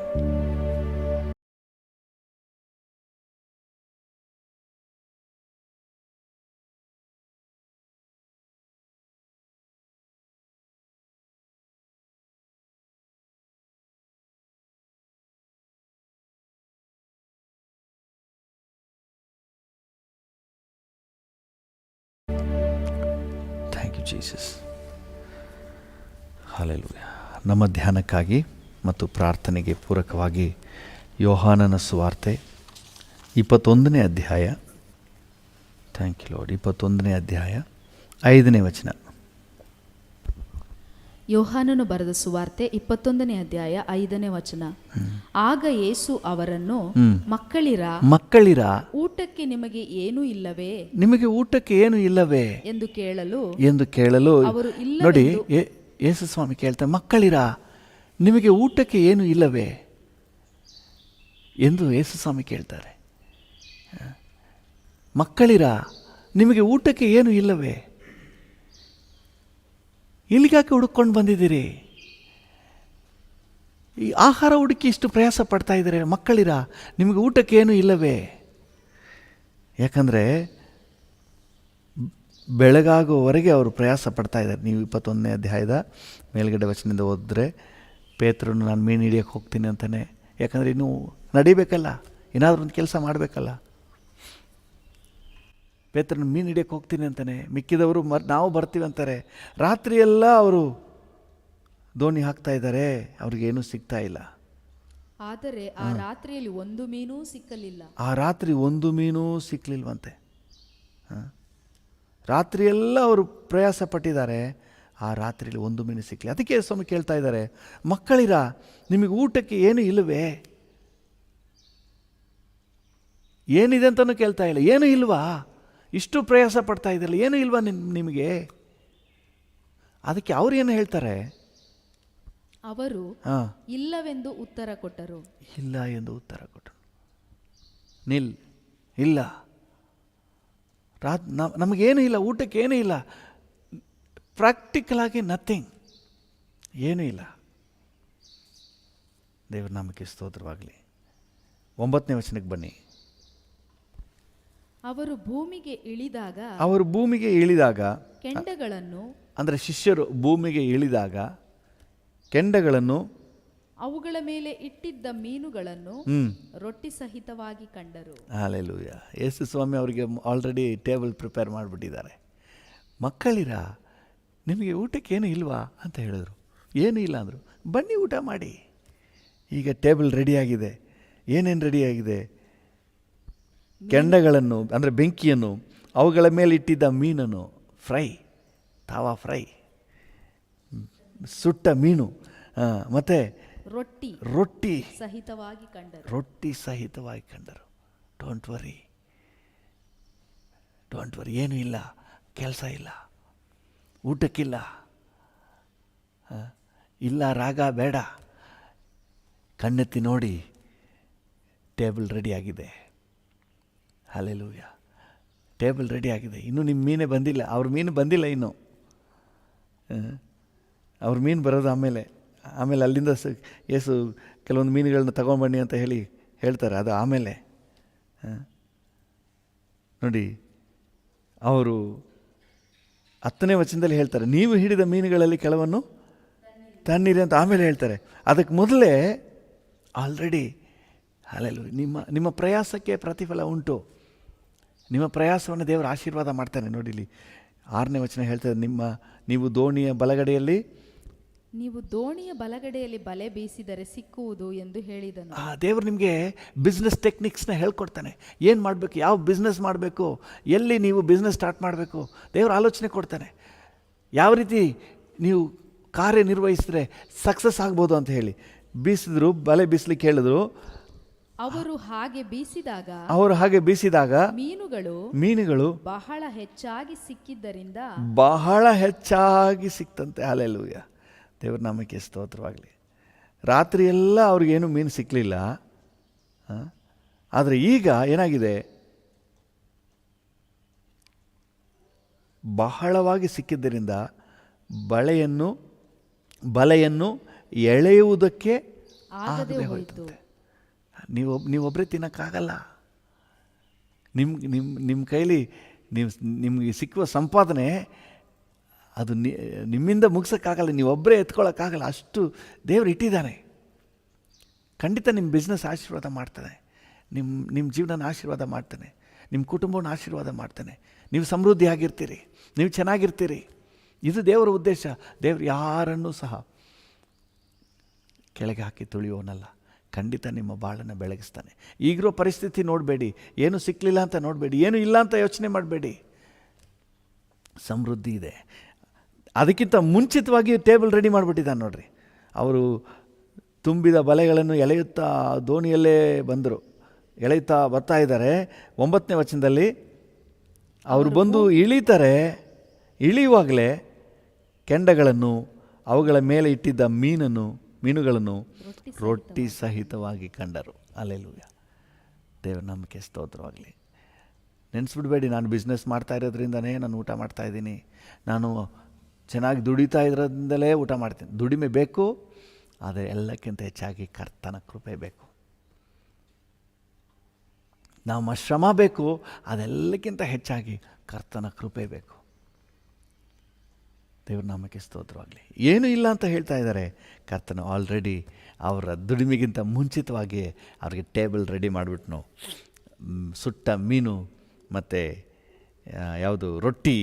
Thank you Jesus. Hallelujah. ನಮ್ಮ ಧ್ಯಾನಕ್ಕಾಗಿ ಮತ್ತು ಪ್ರಾರ್ಥನೆಗೆ ಪೂರಕವಾಗಿ ಯೋಹಾನನ ಸುವಾರ್ತೆ 21ನೇ ಅಧ್ಯಾಯ. Thank you lord. 21ನೇ ಅಧ್ಯಾಯ 5ನೇ ವಚನ. ಯೋಹಾನನು ಬರೆದ ಸುವಾರ್ತೆ 21ನೇ ಅಧ್ಯಾಯ 5ನೇ ವಚನ. ಆಗ ಯೇಸು ಅವರನ್ನು, ಮಕ್ಕಳಿರ ಊಟಕ್ಕೆ ನಿಮಗೆ ಏನೂ ಇಲ್ಲವೇ, ನಿಮಗೆ ಊಟಕ್ಕೆ ಏನು ಇಲ್ಲವೇ ಎಂದು ಕೇಳಲು ಅವರು ಇಲ್ಲ. ನೋಡಿ, ಯೇಸು ಸ್ವಾಮಿ ಕೇಳ್ತಾರೆ, ಮಕ್ಕಳಿರ ನಿಮಗೆ ಊಟಕ್ಕೆ ಏನು ಇಲ್ಲವೇ ಎಂದು ಯೇಸು ಸ್ವಾಮಿ ಕೇಳ್ತಾರೆ. ಮಕ್ಕಳಿರ ನಿಮಗೆ ಊಟಕ್ಕೆ ಏನು ಇಲ್ಲವೇ? ಇಲ್ಲಿಗಾಕೆ ಹುಡುಕೊಂಡು ಬಂದಿದ್ದೀರಿ? ಈ ಆಹಾರ ಹುಡುಕಿ ಇಷ್ಟು ಪ್ರಯಾಸ ಪಡ್ತಾ ಇದ್ದಾರೆ. ಮಕ್ಕಳಿರ ನಿಮಗೆ ಊಟಕ್ಕೆ ಏನು ಇಲ್ಲವೇ? ಯಾಕಂದರೆ ಬೆಳಗಾಗುವವರೆಗೆ ಅವರು ಪ್ರಯಾಸ ಪಡ್ತಾ ಇದ್ದಾರೆ. ನೀವು 21ನೇ ಅಧ್ಯಾಯದ ಮೇಲ್ಗಡೆ ವಚನದಿಂದ ಓದಿದ್ರೆ, ಪೇತ್ರನು ನಾನು ಮೀನು ಹಿಡಿಯೋಕ್ಕೆ ಹೋಗ್ತೀನಿ ಅಂತಾನೆ. ಯಾಕಂದರೆ ಇನ್ನೂ ನಡಿಬೇಕಲ್ಲ, ಏನಾದರೂ ಒಂದು ಕೆಲಸ ಮಾಡಬೇಕಲ್ಲ. ಪೇತ್ರನು ಮೀನು ಹಿಡಿಯೋಕ್ಕೆ ಹೋಗ್ತೀನಿ ಅಂತಾನೆ. ಮಿಕ್ಕಿದವರು ನಾವು ಬರ್ತೀವಿ ಅಂತಾರೆ. ರಾತ್ರಿಯೆಲ್ಲ ಅವರು ದೋಣಿ ಹಾಕ್ತಾ ಇದ್ದಾರೆ, ಅವ್ರಿಗೇನೂ ಸಿಗ್ತಾ ಇಲ್ಲ. ಆದರೆ ಆ ರಾತ್ರಿಯಲ್ಲಿ ಒಂದು ಮೀನೂ ಸಿಕ್ಕಲಿಲ್ಲ. ಆ ರಾತ್ರಿ ಒಂದು ಮೀನೂ ಸಿಕ್ಕಲಿಲ್ವಂತೆ. ರಾತ್ರಿಯೆಲ್ಲ ಅವರು ಪ್ರಯಾಸ ಪಟ್ಟಿದ್ದಾರೆ, ಆ ರಾತ್ರಿಯಲ್ಲಿ ಒಂದು ಮೀನು ಸಿಕ್ಕಲಿ. ಅದಕ್ಕೆ ಸ್ವಾಮಿ ಕೇಳ್ತಾ ಇದ್ದಾರೆ, ಮಕ್ಕಳಿರ ನಿಮಗೆ ಊಟಕ್ಕೆ ಏನು ಇಲ್ಲವೇ? ಏನಿದೆ ಅಂತಲೂ ಕೇಳ್ತಾ ಇಲ್ಲ. ಏನು ಇಲ್ವಾ? ಇಷ್ಟು ಪ್ರಯಾಸ ಪಡ್ತಾ ಇದ್ದಲ್ಲ, ಏನು ಇಲ್ವಾ ನಿಮಗೆ? ಅದಕ್ಕೆ ಅವ್ರು ಏನು ಹೇಳ್ತಾರೆ? ಅವರು ಇಲ್ಲವೆಂದು ಉತ್ತರ ಕೊಟ್ಟರು. ಇಲ್ಲ ಎಂದು ಉತ್ತರ ಕೊಟ್ಟರು. ಇಲ್ಲ, ನಮಗೇನು ಇಲ್ಲ, ಊಟಕ್ಕೆ ಏನೂ ಇಲ್ಲ. ಪ್ರಾಕ್ಟಿಕಲ್ ಆಗಿ ನಥಿಂಗ್, ಏನೂ ಇಲ್ಲ. ದೇವರ ನಾಮಕ್ಕೆ ಸ್ತೋತ್ರವಾಗಲಿ. 9ನೇ ವಚನಕ್ಕೆ ಬನ್ನಿ. ಅವರು ಭೂಮಿಗೆ ಇಳಿದಾಗ ಕೆಂಡಗಳನ್ನು, ಅಂದರೆ ಶಿಷ್ಯರು ಭೂಮಿಗೆ ಇಳಿದಾಗ ಕೆಂಡಗಳನ್ನು, ಅವುಗಳ ಮೇಲೆ ಇಟ್ಟಿದ್ದ ಮೀನುಗಳನ್ನು ರೊಟ್ಟಿ ಸಹಿತವಾಗಿ ಕಂಡರು. ಹಲ್ಲೆಲೂಯಾ. ಯೇಸು ಸ್ವಾಮಿ ಅವರಿಗೆ ಆಲ್ರೆಡಿ ಟೇಬಲ್ ಪ್ರಿಪೇರ್ ಮಾಡಿಬಿಟ್ಟಿದ್ದಾರೆ. ಮಕ್ಕಳಿರ ನಿಮಗೆ ಊಟಕ್ಕೆ ಏನು ಇಲ್ವಾ ಅಂತ ಹೇಳಿದ್ರು. ಏನೂ ಇಲ್ಲ ಅಂದರು. ಬನ್ನಿ ಊಟ ಮಾಡಿ. ಈಗ ಟೇಬಲ್ ರೆಡಿಯಾಗಿದೆ. ಏನೇನು ರೆಡಿಯಾಗಿದೆ? ಕೆಂಡಗಳನ್ನು ಅಂದರೆ ಬೆಂಕಿಯನ್ನು, ಅವುಗಳ ಮೇಲೆ ಇಟ್ಟಿದ್ದ ಮೀನನ್ನು, ಫ್ರೈ, ತಾವಾ ಫ್ರೈ, ಸುಟ್ಟ ಮೀನು, ಮತ್ತು ರೊಟ್ಟಿ ಸಹಿತವಾಗಿ ಕಂಡರು. ಡೋಂಟ್ ವರಿ, ಏನೂ ಇಲ್ಲ, ಕೆಲಸ ಇಲ್ಲ, ಊಟಕ್ಕಿಲ್ಲ, ಇಲ್ಲ ರಾಗ ಬೇಡ. ಕಣ್ಣೆತ್ತಿ ನೋಡಿ, ಟೇಬಲ್ ರೆಡಿಯಾಗಿದೆ. ಹಲ್ಲೆಲೂಯಾ. ಟೇಬಲ್ ರೆಡಿ ಆಗಿದೆ. ಇನ್ನೂ ನಿಮ್ಮ ಮೀನೇ ಬಂದಿಲ್ಲ. ಅವ್ರ ಮೀನು ಬಂದಿಲ್ಲ ಇನ್ನೂ. ಅವ್ರ ಮೀನು ಬರೋದು ಆಮೇಲೆ ಅಲ್ಲಿಂದ ಏಸು ಕೆಲವೊಂದು ಮೀನುಗಳನ್ನ ತಗೊಂಡ್ಬನ್ನಿ ಅಂತ ಹೇಳ್ತಾರೆ. ಅದು ಆಮೇಲೆ. ನೋಡಿ, ಅವರು 10ನೇ ವಚನದಲ್ಲಿ ಹೇಳ್ತಾರೆ, ನೀವು ಹಿಡಿದ ಮೀನುಗಳಲ್ಲಿ ಕೆಲವನ್ನು ತನ್ನಿರಿ ಅಂತ ಆಮೇಲೆ ಹೇಳ್ತಾರೆ. ಅದಕ್ಕೆ ಮೊದಲೇ ಆಲ್ರೆಡಿ ಹಲ್ಲೆಲೂಯಾ, ನಿಮ್ಮ ಪ್ರಯಾಸಕ್ಕೆ ಪ್ರತಿಫಲ ಉಂಟು. ನಿಮ್ಮ ಪ್ರಯಾಸವನ್ನು ದೇವರು ಆಶೀರ್ವಾದ ಮಾಡ್ತಾನೆ. ನೋಡಿ, ಇಲ್ಲಿ 6ನೇ ವಚನ ಹೇಳ್ತಾರೆ, ನೀವು ದೋಣಿಯ ಬಲಗಡೆಯಲ್ಲಿ ಬಲೆ ಬೀಸಿದರೆ ಸಿಕ್ಕುವುದು ಎಂದು ಹೇಳಿದನು. ದೇವರು ನಿಮಗೆ ಬಿಸ್ನೆಸ್ ಟೆಕ್ನಿಕ್ಸ್ನ ಹೇಳ್ಕೊಡ್ತಾನೆ. ಏನು ಮಾಡಬೇಕು, ಯಾವ ಬಿಸ್ನೆಸ್ ಮಾಡಬೇಕು, ಎಲ್ಲಿ ನೀವು ಬಿಸ್ನೆಸ್ ಸ್ಟಾರ್ಟ್ ಮಾಡಬೇಕು, ದೇವರು ಆಲೋಚನೆ ಕೊಡ್ತಾನೆ. ಯಾವ ರೀತಿ ನೀವು ಕಾರ್ಯನಿರ್ವಹಿಸಿದ್ರೆ ಸಕ್ಸಸ್ ಆಗ್ಬೋದು ಅಂತ ಹೇಳಿ. ಬಲೆ ಬೀಸಲಿಕ್ಕೆ ಹೇಳಿದ್ರು. ಅವರು ಹಾಗೆ ಬೀಸಿದಾಗ ಅವರು ಹಾಗೆ ಬೀಸಿದಾಗ ಮೀನುಗಳು ಬಹಳ ಹೆಚ್ಚಾಗಿ ಸಿಕ್ಕಿದ್ದರಿಂದ ಬಹಳ ಹೆಚ್ಚಾಗಿ ಸಿಕ್ತಂತೆ. ಹಲ್ಲೆಲೂಯಾ, ದೇವ್ರ ನಾಮಕ್ಕೆ ಸ್ತೋತ್ರವಾಗಲಿ. ರಾತ್ರಿ ಎಲ್ಲ ಅವ್ರಿಗೇನು ಮೀನು ಸಿಕ್ಕಲಿಲ್ಲ. ಆದರೆ ಈಗ ಏನಾಗಿದೆ, ಬಹಳವಾಗಿ ಸಿಕ್ಕಿದ್ದರಿಂದ ಬಲೆಯನ್ನು ಎಳೆಯುವುದಕ್ಕೆ ಆಗದೆ ಹೋಯ್ತಂತೆ. ನೀವೊಬ್ಬರೇ ತಿನ್ನೋಕ್ಕಾಗಲ್ಲ. ನಿಮ್ಮ ಕೈಲಿ ನಿಮಗೆ ಸಿಕ್ಕುವ ಸಂಪಾದನೆ ಅದು ನಿಮ್ಮಿಂದ ಮುಗಿಸೋಕ್ಕಾಗಲ್ಲ, ನೀವೊಬ್ಬರೇ ಎತ್ಕೊಳ್ಳೋಕ್ಕಾಗಲ್ಲ. ಅಷ್ಟು ದೇವರು ಇಟ್ಟಿದ್ದಾನೆ. ಖಂಡಿತ ನಿಮ್ಮ ಬಿಸ್ನೆಸ್ ಆಶೀರ್ವಾದ ಮಾಡ್ತಾನೆ, ನಿಮ್ಮ ಜೀವನನ ಆಶೀರ್ವಾದ ಮಾಡ್ತಾನೆ, ನಿಮ್ಮ ಕುಟುಂಬವನ್ನು ಆಶೀರ್ವಾದ ಮಾಡ್ತಾನೆ. ನೀವು ಸಮೃದ್ಧಿಯಾಗಿರ್ತೀರಿ, ನೀವು ಚೆನ್ನಾಗಿರ್ತೀರಿ. ಇದು ದೇವರ ಉದ್ದೇಶ. ದೇವರು ಯಾರನ್ನೂ ಸಹ ಕೆಳಗೆ ಹಾಕಿ ತುಳಿಯೋನಲ್ಲ. ಖಂಡಿತ ನಿಮ್ಮ ಬಾಳನ್ನು ಬೆಳಗಿಸ್ತಾನೆ. ಈಗಿರೋ ಪರಿಸ್ಥಿತಿ ನೋಡಬೇಡಿ, ಏನು ಸಿಕ್ಕಲಿಲ್ಲ ಅಂತ ನೋಡಬೇಡಿ, ಏನು ಇಲ್ಲ ಅಂತ ಯೋಚನೆ ಮಾಡಬೇಡಿ. ಸಮೃದ್ಧಿ ಇದೆ. ಅದಕ್ಕಿಂತ ಮುಂಚಿತವಾಗಿ ಟೇಬಲ್ ರೆಡಿ ಮಾಡಿಬಿಟ್ಟಿದ್ದಾನೆ ನೋಡ್ರಿ. ಅವರು ತುಂಬಿದ ಬಲೆಗಳನ್ನು ಎಳೆಯುತ್ತಾ ದೋಣಿಯಲ್ಲೇ ಬಂದರು, ಎಳೆಯುತ್ತಾ ಬರ್ತಾ ಇದ್ದಾರೆ. 9ನೇ ವಚನದಲ್ಲಿ ಅವರು ಬಂದು ಇಳಿತಾರೆ. ಇಳಿಯುವಾಗಲೇ ಕೆಂಡಗಳನ್ನು, ಅವುಗಳ ಮೇಲೆ ಇಟ್ಟಿದ್ದ ಮೀನುಗಳನ್ನು ರೊಟ್ಟಿ ಸಹಿತವಾಗಿ ಕಂಡರು. ಹಲ್ಲೆಲೂಯಾ, ದೇವರ ನಾಮಕ್ಕೆ ಸ್ತೋತ್ರವಾಗಲಿ. ನೆನೆಸ್ಬಿಡ್ಬೇಡಿ, ನಾನು ಬಿಸ್ನೆಸ್ ಮಾಡ್ತಾ ಇರೋದ್ರಿಂದನೇ ನಾನು ಊಟ ಮಾಡ್ತಾ ಇದ್ದೀನಿ, ನಾನು ಚೆನ್ನಾಗಿ ದುಡಿತಾ ಇರೋದ್ರಿಂದಲೇ ಊಟ ಮಾಡ್ತೀನಿ. ದುಡಿಮೆ ಬೇಕು, ಆದರೆ ಎಲ್ಲಕ್ಕಿಂತ ಹೆಚ್ಚಾಗಿ ಕರ್ತನ ಕೃಪೆ ಬೇಕು. ನಮ್ಮ ಶ್ರಮ ಬೇಕು, ಅದೆಲ್ಲಕ್ಕಿಂತ ಹೆಚ್ಚಾಗಿ ಕರ್ತನ ಕೃಪೆ ಬೇಕು. ದೇವ್ರ ನಾಮಕ್ಕೆ ಸ್ತೋತ್ರವಾಗಲಿ. ಏನೂ ಇಲ್ಲ ಅಂತ ಹೇಳ್ತಾ ಇದ್ದಾರೆ. ಕರ್ತನು ಆಲ್ರೆಡಿ ಅವರ ದುಡಿಮೆಗಿಂತ ಮುಂಚಿತವಾಗಿ ಅವ್ರಿಗೆ ಟೇಬಲ್ ರೆಡಿ ಮಾಡಿಬಿಟ್ನು. ಸುಟ್ಟ ಮೀನು ಮತ್ತು ರೊಟ್ಟಿ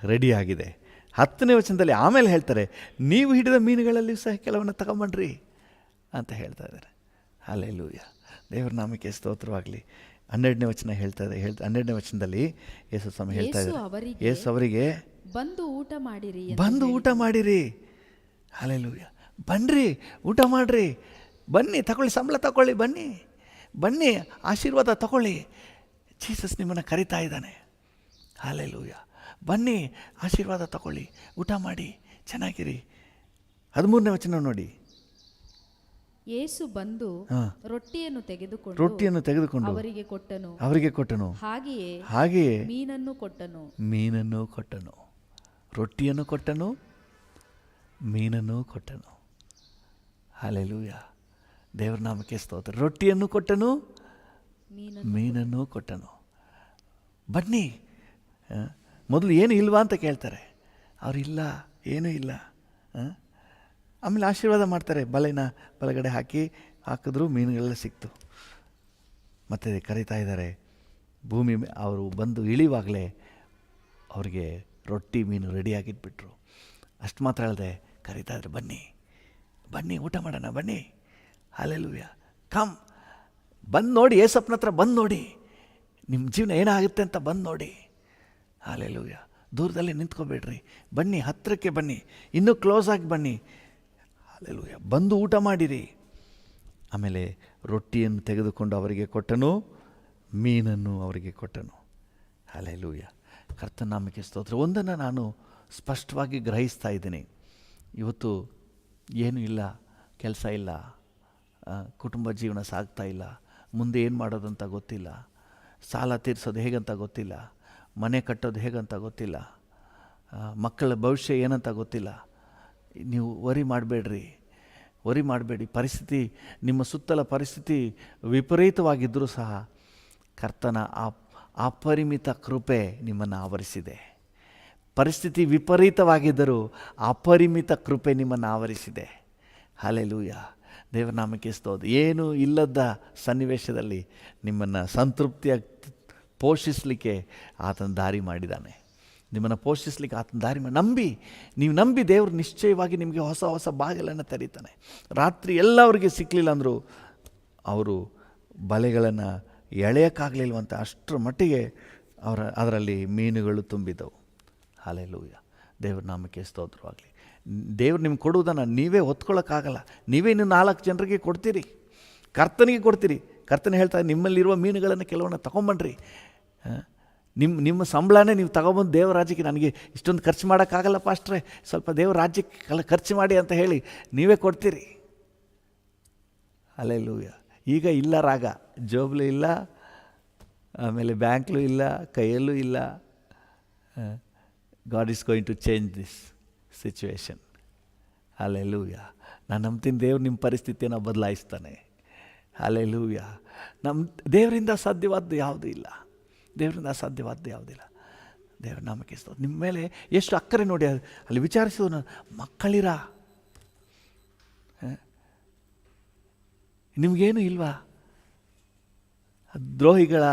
ರೆಡಿಯಾಗಿದೆ. 10ನೇ ವಚನದಲ್ಲಿ ಆಮೇಲೆ ಹೇಳ್ತಾರೆ, ನೀವು ಹಿಡಿದ ಮೀನುಗಳಲ್ಲಿ ಸಹ ಕೆಲವನ್ನು ತಗೊಂಬನ್ರಿ ಅಂತ ಹೇಳ್ತಾ ಇದ್ದಾರೆ. ಹಲ್ಲೆಲೂಯಾ, ದೇವ್ರ ನಾಮಕ್ಕೆ ಸ್ತೋತ್ರವಾಗಲಿ. 12ನೇ ವಚನ ಹೇಳ್ತಾ ಇದೆ. 12ನೇ ವಚನದಲ್ಲಿ ಯೇಸು ಸ್ವಾಮಿ ಹೇಳ್ತಾ ಇದ್ದಾರೆ, ಯೇಸು ಅವರಿಗೆ ಬಂದು ಊಟ ಮಾಡಿರಿ. ಹಲ್ಲೆಲೂಯಾ, ಬನ್ನಿರಿ, ಊಟ ಮಾಡಿರಿ, ಬನ್ನಿ, ತಗೊಳ್ಳಿ, ಸಂಬಳ ತಗೊಳ್ಳಿ, ಬನ್ನಿ, ಆಶೀರ್ವಾದ ತಗೊಳ್ಳಿ. ಜೀಸಸ್ ನಿಮ್ಮನ್ನು ಕರಿತಾ ಇದ್ದಾನೆ. ಹಲ್ಲೆಲೂಯಾ, ಬನ್ನಿ, ಆಶೀರ್ವಾದ ತಗೊಳ್ಳಿ, ಊಟ ಮಾಡಿ, ಚೆನ್ನಾಗಿರಿ. 13ನೇ ವಚನ ನೋಡಿ. ಯೇಸು ಬಂದು ರೊಟ್ಟಿಯನ್ನು ತೆಗೆದುಕೊಂಡು ಅವರಿಗೆ ಕೊಟ್ಟನು. ಹಾಗೆಯೇ ಮೀನನ್ನು ಕೊಟ್ಟನು, ರೊಟ್ಟಿಯನ್ನು ಕೊಟ್ಟನು, ಮೀನನ್ನು ಕೊಟ್ಟನು. ಹಲ್ಲೆಲೂಯಾ, ದೇವರ ನಾಮಕ್ಕೆ ಸ್ತೋತ್ರ. ರೊಟ್ಟಿಯನ್ನು ಕೊಟ್ಟನು, ಮೀನನ್ನು ಕೊಟ್ಟನು. ಬನ್ನಿ. ಮೊದಲು ಏನು ಇಲ್ವಾ ಅಂತ ಕೇಳ್ತಾರೆ. ಅವರಿಲ್ಲ, ಏನೂ ಇಲ್ಲ. ಆಮೇಲೆ ಆಶೀರ್ವಾದ ಮಾಡ್ತಾರೆ. ಬಲಗಡೆ ಹಾಕಿದ್ರು, ಮೀನುಗಳೆಲ್ಲ ಸಿಕ್ತು. ಮತ್ತು ಕರೀತಾ ಇದ್ದಾರೆ. ಭೂಮಿ ಅವರು ಬಂದು ಇಳಿವಾಗಲೇ ಅವ್ರಿಗೆ ರೊಟ್ಟಿ ಮೀನು ರೆಡಿಯಾಗಿಟ್ಬಿಟ್ರು. ಅಷ್ಟು ಮಾತ್ರ ಹೇಳದೆ ಕರೀತಾ ಇದ್ದಾರೆ, ಬನ್ನಿ ಊಟ ಮಾಡೋಣ, ಬನ್ನಿ. ಹಲ್ಲೆಲೂಯಾ, ಕಮ್, ಬಂದು ನೋಡಿ, ಏಸಪ್ಪನ ಹತ್ರ ಬಂದು ನೋಡಿ, ನಿಮ್ಮ ಜೀವನ ಏನಾಗುತ್ತೆ ಅಂತ ಬಂದು ನೋಡಿ. ಹಲ್ಲೆಲೂಯಾ, ದೂರದಲ್ಲಿ ನಿಂತ್ಕೋಬೇಡ್ರಿ, ಬನ್ನಿ, ಹತ್ತಿರಕ್ಕೆ ಬನ್ನಿ, ಇನ್ನೂ ಕ್ಲೋಸ್ ಆಗಿ ಬನ್ನಿ. ಹಲ್ಲೆಲೂಯಾ, ಬಂದು ಊಟ ಮಾಡಿರಿ. ಆಮೇಲೆ ರೊಟ್ಟಿಯನ್ನು ತೆಗೆದುಕೊಂಡು ಅವರಿಗೆ ಕೊಟ್ಟನು, ಮೀನನ್ನು ಅವರಿಗೆ ಕೊಟ್ಟನು. ಹಲ್ಲೆಲೂಯಾ, ಕರ್ತನ ನಾಮಕ್ಕೆ ಸ್ತೋತ್ರ. ಒಂದನ್ನು ನಾನು ಸ್ಪಷ್ಟವಾಗಿ ಗ್ರಹಿಸ್ತಾ ಇದ್ದೀನಿ. ಇವತ್ತು ಏನೂ ಇಲ್ಲ, ಕೆಲಸ ಇಲ್ಲ, ಕುಟುಂಬ ಜೀವನ ಸಾಗ್ತಾ ಇಲ್ಲ, ಮುಂದೆ ಏನು ಮಾಡೋದಂತ ಗೊತ್ತಿಲ್ಲ, ಸಾಲ ತೀರಿಸೋದು ಹೇಗಂತ ಗೊತ್ತಿಲ್ಲ, ಮನೆ ಕಟ್ಟೋದು ಹೇಗಂತ ಗೊತ್ತಿಲ್ಲ, ಮಕ್ಕಳ ಭವಿಷ್ಯ ಏನಂತ ಗೊತ್ತಿಲ್ಲ. ನೀವು ವರಿ ಮಾಡಬೇಡಿ. ಪರಿಸ್ಥಿತಿ, ನಿಮ್ಮ ಸುತ್ತಲ ಪರಿಸ್ಥಿತಿ ವಿಪರೀತವಾಗಿದ್ದರೂ ಸಹ ಕರ್ತನ ಅಪರಿಮಿತ ಕೃಪೆ ನಿಮ್ಮನ್ನು ಆವರಿಸಿದೆ. ಪರಿಸ್ಥಿತಿ ವಿಪರೀತವಾಗಿದ್ದರೂ ಅಪರಿಮಿತ ಕೃಪೆ ನಿಮ್ಮನ್ನು ಆವರಿಸಿದೆ. ಹಲ್ಲೆಲೂಯಾ, ದೇವರ ನಾಮಕ್ಕೆ ಸ್ತೋತ್ರ. ಏನೂ ಇಲ್ಲದ ಸನ್ನಿವೇಶದಲ್ಲಿ ನಿಮ್ಮನ್ನು ಸಂತೃಪ್ತಿಯಾಗಿ ಪೋಷಿಸಲಿಕ್ಕೆ ಆತನ ದಾರಿ ಮಾಡಿದ್ದಾನೆ. ನಿಮ್ಮನ್ನು ಪೋಷಿಸಲಿಕ್ಕೆ ಆತನ ದಾರಿ ನೀವು ನಂಬಿ ದೇವರು ನಿಶ್ಚಯವಾಗಿ ನಿಮಗೆ ಹೊಸ ಬಾಗಿಲನ್ನು ತೆರೀತಾನೆ. ರಾತ್ರಿ ಎಲ್ಲ ಅವರಿಗೆ ಸಿಕ್ಕಲಿಲ್ಲ ಅಂದರೂ ಅವರು ಬಲೆಗಳನ್ನು ಎಳೆಯೋಕ್ಕಾಗಲಿಲ್ವಂತ, ಅಷ್ಟರ ಮಟ್ಟಿಗೆ ಅದರಲ್ಲಿ ಮೀನುಗಳು ತುಂಬಿದ್ದವು. ಹಲ್ಲೆಲೂಯಾ, ದೇವ್ರ ನಾಮಕ್ಕೆ ಸ್ತೋತ್ರವಾಗಲಿ. ದೇವ್ರು ನಿಮ್ಗೆ ಕೊಡುವುದನ್ನು ನೀವೇ ಹೊತ್ಕೊಳ್ಳೋಕ್ಕಾಗಲ್ಲ. ನೀವೇ ಇನ್ನು 4 ಜನರಿಗೆ ಕೊಡ್ತೀರಿ, ಕರ್ತನಿಗೆ ಕೊಡ್ತೀರಿ. ಕರ್ತನೆ ಹೇಳ್ತಾರೆ, ನಿಮ್ಮಲ್ಲಿರುವ ಮೀನುಗಳನ್ನು ಕೆಲವನ್ನ ತೊಗೊಂಬನ್ರಿ. ನಿಮ್ಮ ಸಂಬಳನೇ ನೀವು ತಗೊಬಂದು ದೇವರ ರಾಜ್ಯಕ್ಕೆ, ನನಗೆ ಇಷ್ಟೊಂದು ಖರ್ಚು ಮಾಡೋಕ್ಕಾಗಲ್ಲ ಪಾಸ್ಟ್ರೆ, ಸ್ವಲ್ಪ ದೇವರ ರಾಜ್ಯಕ್ಕೆ ಖರ್ಚು ಮಾಡಿ ಅಂತ ಹೇಳಿ ನೀವೇ ಕೊಡ್ತೀರಿ. ಹಲ್ಲೆಲೂಯಾ. ಈಗ ಇಲ್ಲ ರಾಗ, ಜೋಬ್ಲು ಇಲ್ಲ, ಆಮೇಲೆ ಬ್ಯಾಂಕ್ಲೂ ಇಲ್ಲ, ಕೈಯಲ್ಲೂ ಇಲ್ಲ. God is going to change this situation. Hallelujah. ನಾನು ನಂಬ್ತೀನಿ, ದೇವ್ರು ನಿಮ್ಮ ಪರಿಸ್ಥಿತಿಯನ್ನು ಬದಲಾಯಿಸ್ತಾನೆ. ಹಲ್ಲೆಲೂಯಾ. ನಮ್ಮ ದೇವರಿಂದ ಸಾಧ್ಯವಾದ್ದು ಯಾವುದೂ ಇಲ್ಲ, ದೇವರಿಂದ ಅಸಾಧ್ಯವಾದ್ದು ಯಾವುದಿಲ್ಲ. ದೇವ್ರ ನಾಮಕ್ಕೆ ಸ್ತೋತ್ರ. ನಿಮ್ಮ ಮೇಲೆ ಎಷ್ಟು ಅಕ್ಕರೆ ನೋಡಿ, ಅಲ್ಲಿ ವಿಚಾರಿಸೋನು, ಮಕ್ಕಳಿರ, ನಿಮಗೇನು ಇಲ್ವಾ? ದ್ರೋಹಿಗಳ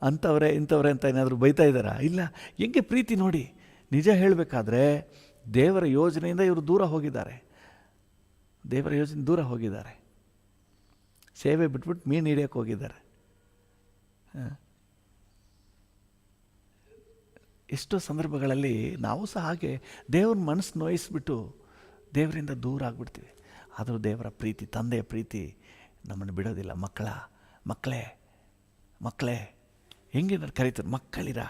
ಅಂಥವ್ರೆ ಇಂಥವ್ರೆ ಅಂತ ಏನಾದರೂ ಬೈತಾ ಇದ್ದಾರಾ? ಇಲ್ಲ. ಹೆಂಗೆ ಪ್ರೀತಿ ನೋಡಿ. ನಿಜ ಹೇಳಬೇಕಾದ್ರೆ ದೇವರ ಯೋಜನೆಯಿಂದ ಇವರು ದೂರ ಹೋಗಿದ್ದಾರೆ, ದೇವರ ಯೋಜನೆ ದೂರ ಹೋಗಿದ್ದಾರೆ. ಸೇವೆ ಬಿಟ್ಬಿಟ್ಟು ಮೀನು ಹಿಡಿಯೋಕ್ಕೆ ಹೋಗಿದ್ದಾರೆ. ಎಷ್ಟೋ ಸಂದರ್ಭಗಳಲ್ಲಿ ನಾವು ಸಹ ಹಾಗೆ ದೇವ್ರ ಮನಸ್ಸು ನೋಯಿಸ್ಬಿಟ್ಟು ದೇವರಿಂದ ದೂರ ಆಗಿಬಿಡ್ತೀವಿ. ಆದರೂ ದೇವರ ಪ್ರೀತಿ, ತಂದೆಯ ಪ್ರೀತಿ ನಮ್ಮನ್ನು ಬಿಡೋದಿಲ್ಲ. ಮಕ್ಕಳೇ ಹೆಂಗೆ ಕರೀತಾರೆ, ಮಕ್ಕಳಿರ,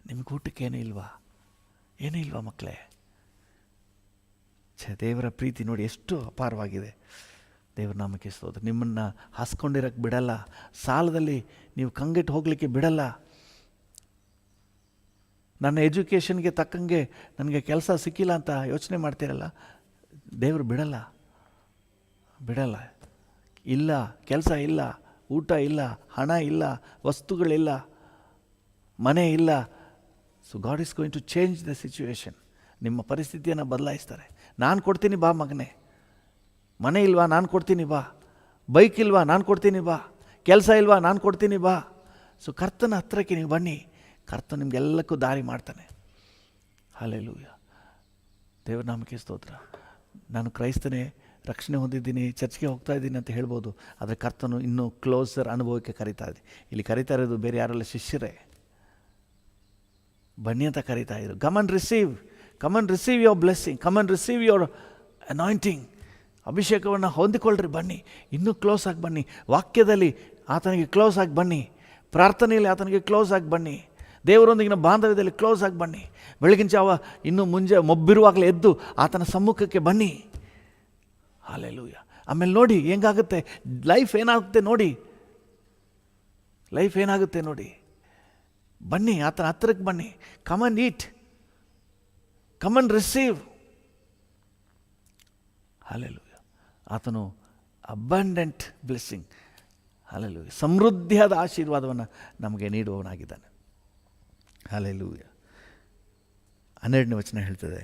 ನಿಮ್ಗೆ ಊಟಕ್ಕೆ ಏನೂ ಇಲ್ವಾ ಮಕ್ಕಳೇ? ದೇವರ ಪ್ರೀತಿ ನೋಡಿ ಎಷ್ಟು ಅಪಾರವಾಗಿದೆ. ದೇವರ ನಾಮಕ್ಕೆ ಸ್ತೋತ್ರ. ನಿಮ್ಮನ್ನು ಹಾಸ್ಕೊಂಡಿರೋಕ್ಕೆ ಬಿಡಲ್ಲ, ಸಾಲದಲ್ಲಿ ನೀವು ಕಂಗೆಟ್ಟು ಹೋಗಲಿಕ್ಕೆ ಬಿಡಲ್ಲ. ನನ್ನ ಎಜುಕೇಷನ್ಗೆ ತಕ್ಕಂಗೆ ನನಗೆ ಕೆಲಸ ಸಿಕ್ಕಿಲ್ಲ ಅಂತ ಯೋಚನೆ ಮಾಡ್ತೀರಲ್ಲ, ದೇವರು ಬಿಡಲ್ಲ. ಇಲ್ಲ, ಕೆಲಸ ಇಲ್ಲ, ಊಟ ಇಲ್ಲ, ಹಣ ಇಲ್ಲ, ವಸ್ತುಗಳಿಲ್ಲ, ಮನೆ ಇಲ್ಲ. So God is going to change the situation. ನಿಮ್ಮ ಪರಿಸ್ಥಿತಿಯನ್ನು ಬದಲಾಯಿಸ್ತಾರೆ. ನಾನು ಕೊಡ್ತೀನಿ ಬಾ ಮಗನೇ. ಮನೆ ಇಲ್ವಾ? ನಾನು ಕೊಡ್ತೀನಿ ಬಾ. ಬೈಕ್ ಇಲ್ವಾ? ನಾನು ಕೊಡ್ತೀನಿ ಬಾ. ಕೆಲಸ ಇಲ್ವಾ? ನಾನು ಕೊಡ್ತೀನಿ ಬಾ. ಸೊ ಕರ್ತನ ಹತ್ತಿರಕ್ಕೆ ನೀವು ಬನ್ನಿ, ಕರ್ತ ನಿಮಗೆಲ್ಲಕ್ಕೂ ದಾರಿ ಮಾಡ್ತಾನೆ. ಹಲ್ಲೆಲೂಯಾ. ದೇವರ ನಾಮಕ್ಕೆ ಸ್ತೋತ್ರ. ನಾನು ಕ್ರೈಸ್ತನೇ, ರಕ್ಷಣೆ ಹೊಂದಿದ್ದೀನಿ, ಚರ್ಚ್ಗೆ ಹೋಗ್ತಾ ಇದ್ದೀನಿ ಅಂತ ಹೇಳ್ಬೋದು. ಆದರೆ ಕರ್ತನು ಇನ್ನೂ ಕ್ಲೋಸರ್ ಅನುಭವಕ್ಕೆ ಕರೀತಾ ಇದೆ. ಇಲ್ಲಿ ಕರೀತಾ ಇರೋದು ಬೇರೆ ಯಾರೆಲ್ಲ ಶಿಷ್ಯರೇ. ಬನ್ನಿ ಅಂತ ಕರೀತಾ ಇದ್ರು. Come and receive your blessing, come and receive your anointing. ಅಭಿಷೇಕವನ್ನು ಹೊಂದಿಕೊಳ್ಳ್ರಿ, ಬನ್ನಿ, ಇನ್ನೂ ಕ್ಲೋಸ್ ಆಗಿ ಬನ್ನಿ. ವಾಕ್ಯದಲ್ಲಿ ಆತನಿಗೆ ಕ್ಲೋಸ್ ಆಗಿ ಬನ್ನಿ, ಪ್ರಾರ್ಥನೆಯಲ್ಲಿ ಆತನಿಗೆ ಕ್ಲೋಸ್ ಆಗಿ ಬನ್ನಿ, ದೇವರೊಂದಿಗಿನ ಬಾಂಧವ್ಯದಲ್ಲಿ ಕ್ಲೋಸ್ ಆಗಿ ಬನ್ನಿ. ಬೆಳಗಿನ ಜಾವ ಇನ್ನೂ ಮೊಬ್ಬಿರುವಾಗಲೇ ಎದ್ದು ಆತನ ಸಮ್ಮುಖಕ್ಕೆ ಬನ್ನಿ. ಹಲ್ಲೆಲೂಯಾ. ಆಮೇಲೆ ನೋಡಿ ಹೆಂಗಾಗುತ್ತೆ ಲೈಫ್, ಏನಾಗುತ್ತೆ ನೋಡಿ. ಬನ್ನಿ, ಆತನ ಹತ್ತಿರಕ್ಕೆ ಬನ್ನಿ. Come and eat, come and receive. Hallelujah. ಆತನು ಅಬಂಡೆಂಟ್ ಬ್ಲೆಸ್ಸಿಂಗ್, ಹಲ್ಲೆಲೂಯಾ, ಸಮೃದ್ಧಿಯಾದ ಆಶೀರ್ವಾದವನ್ನು ನಮಗೆ ನೀಡುವವನಾಗಿದ್ದಾನೆ. ಹಲ್ಲೆಲೂಯಾ. 12ನೇ ವಚನ ಹೇಳ್ತದೆ,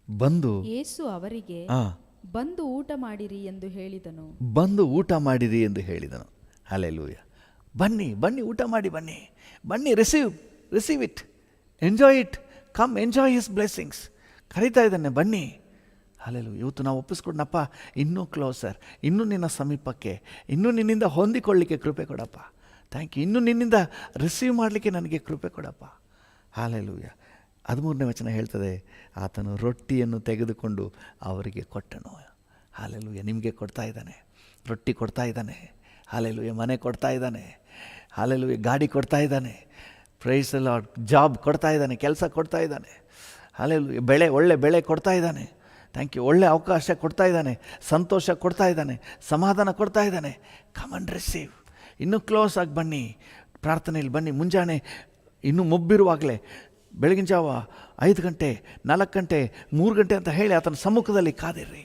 ಬಂದು ಯೇಸು ಅವರಿಗೆ ಬಂದು ಊಟ ಮಾಡಿರಿ ಎಂದು ಹೇಳಿದನು. ಹಲ್ಲೆಲೂಯಾ. ಬನ್ನಿ ಊಟ ಮಾಡಿ, ಬನ್ನಿ receive it, enjoy it, come enjoy his blessings. ಕರೀತಾ ಇದ್ದಾನೆ, ಬನ್ನಿ. ಹಲ್ಲೆಲೂಯಾ. ಇವತ್ತು ನಾವು ಒಪ್ಪಿಸ್ಕೊಡ್ನಪ್ಪ, ಇನ್ನೂ ಕ್ಲೋಸರ್, ಇನ್ನೂ ನಿನ್ನ ಸಮೀಪಕ್ಕೆ, ಇನ್ನೂ ನಿನ್ನಿಂದ ಹೊಂದಿಕೊಳ್ಳಲಿಕ್ಕೆ ಕೃಪೆ ಕೊಡಪ್ಪ. Thank you. ಇನ್ನೂ ನಿನ್ನಿಂದ ರಿಸೀವ್ ಮಾಡಲಿಕ್ಕೆ ನನಗೆ ಕೃಪೆ ಕೊಡಪ್ಪ. ಹಲ್ಲೆಲೂಯಾ. 13ನೇ ವಚನ ಹೇಳ್ತದೆ, ಆತನು ರೊಟ್ಟಿಯನ್ನು ತೆಗೆದುಕೊಂಡು ಅವರಿಗೆ ಕೊಟ್ಟನು. ಹಲ್ಲೆಲೂಯಾ. ನಿಮಗೆ ಕೊಡ್ತಾ ಇದ್ದಾನೆ, ರೊಟ್ಟಿ ಕೊಡ್ತಾ ಇದ್ದಾನೆ. ಹಲ್ಲೆಲೂಯಾ. ಮನೆ ಕೊಡ್ತಾ ಇದ್ದಾನೆ. ಹಲ್ಲೆಲೂಯಾ. ಗಾಡಿ ಕೊಡ್ತಾ ಇದ್ದಾನೆ. Price the lord. ಜಾಬ್ ಕೊಡ್ತಾ ಇದ್ದಾನೆ, ಕೆಲಸ ಕೊಡ್ತಾ ಇದ್ದಾನೆ. ಹಲ್ಲೆಲೂಯಾ. ಒಳ್ಳೆ ಬೆಳೆ ಕೊಡ್ತಾ ಇದ್ದಾನೆ. Thank you. ಒಳ್ಳೆ ಅವಕಾಶ ಕೊಡ್ತಾ ಇದ್ದಾನೆ, ಸಂತೋಷ ಕೊಡ್ತಾ ಇದ್ದಾನೆ, ಸಮಾಧಾನ ಕೊಡ್ತಾ ಇದ್ದಾನೆ. Come and receive. ಇನ್ನೂ ಕ್ಲೋಸ್ ಆಗಿ ಬನ್ನಿ, ಪ್ರಾರ್ಥನೆಯಲ್ಲಿ ಬನ್ನಿ. ಮುಂಜಾನೆ ಇನ್ನೂ ಮೊಬ್ಬಿರುವಾಗಲೇ, ಬೆಳಗಿನ ಜಾವ 5 ಗಂಟೆ, 4 ಗಂಟೆ, 3 ಗಂಟೆ ಅಂತ ಹೇಳಿ ಆತನ ಸಮ್ಮುಖದಲ್ಲಿ ಕಾದಿರ್ರಿ.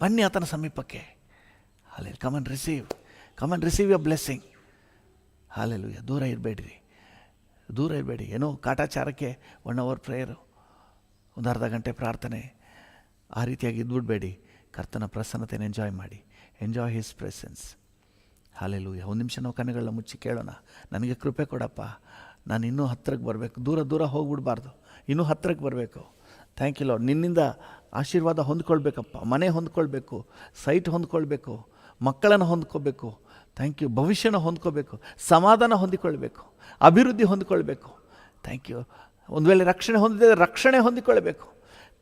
ಬನ್ನಿ ಆತನ ಸಮೀಪಕ್ಕೆ. Hallelujah. Come and receive your blessing. Hallelujah. ದೂರ ಇರಬೇಡಿ. ಏನೋ ಕಾಟಾಚಾರಕ್ಕೆ 1 ಅವರ್ ಪ್ರೇಯರು, ಒಂದು ಅರ್ಧ ಗಂಟೆ ಪ್ರಾರ್ಥನೆ, ಆ ರೀತಿಯಾಗಿ ಇದ್ಬಿಡಬೇಡಿ. ಕರ್ತನ ಪ್ರಸನ್ನತೆಯನ್ನು ಎಂಜಾಯ್ ಹಿಸ್ ಪ್ರೆಸೆನ್ಸ್. ಹಲ್ಲೆಲೂಯಾ. 1 ನಿಮಿಷ ನಾವು ಕಣ್ಣುಗಳನ್ನ ಮುಚ್ಚಿ ಕೇಳೋಣ. ನನಗೆ ಕೃಪೆ ಕೊಡಪ್ಪ, ನಾನು ಇನ್ನೂ ಹತ್ತಿರಕ್ಕೆ ಬರಬೇಕು, ದೂರ ಹೋಗ್ಬಿಡ್ಬಾರ್ದು, ಇನ್ನೂ ಹತ್ತಿರಕ್ಕೆ ಬರಬೇಕು. Thank you lord. ನಿನ್ನಿಂದ ಆಶೀರ್ವಾದ ಹೊಂದ್ಕೊಳ್ಬೇಕಪ್ಪ, ಮನೆ ಹೊಂದ್ಕೊಳ್ಬೇಕು, ಸೈಟ್ ಹೊಂದ್ಕೊಳ್ಬೇಕು, ಮಕ್ಕಳನ್ನು ಹೊಂದ್ಕೋಬೇಕು. Thank you. ಭವಿಷ್ಯನ ಹೊಂದ್ಕೋಬೇಕು, ಸಮಾಧಾನ ಹೊಂದಿಕೊಳ್ಬೇಕು, ಅಭಿವೃದ್ಧಿ ಹೊಂದಿಕೊಳ್ಬೇಕು. Thank you. ಒಂದು ವೇಳೆ ರಕ್ಷಣೆ ಹೊಂದಿದ್ರೆ ರಕ್ಷಣೆ ಹೊಂದಿಕೊಳ್ಬೇಕು.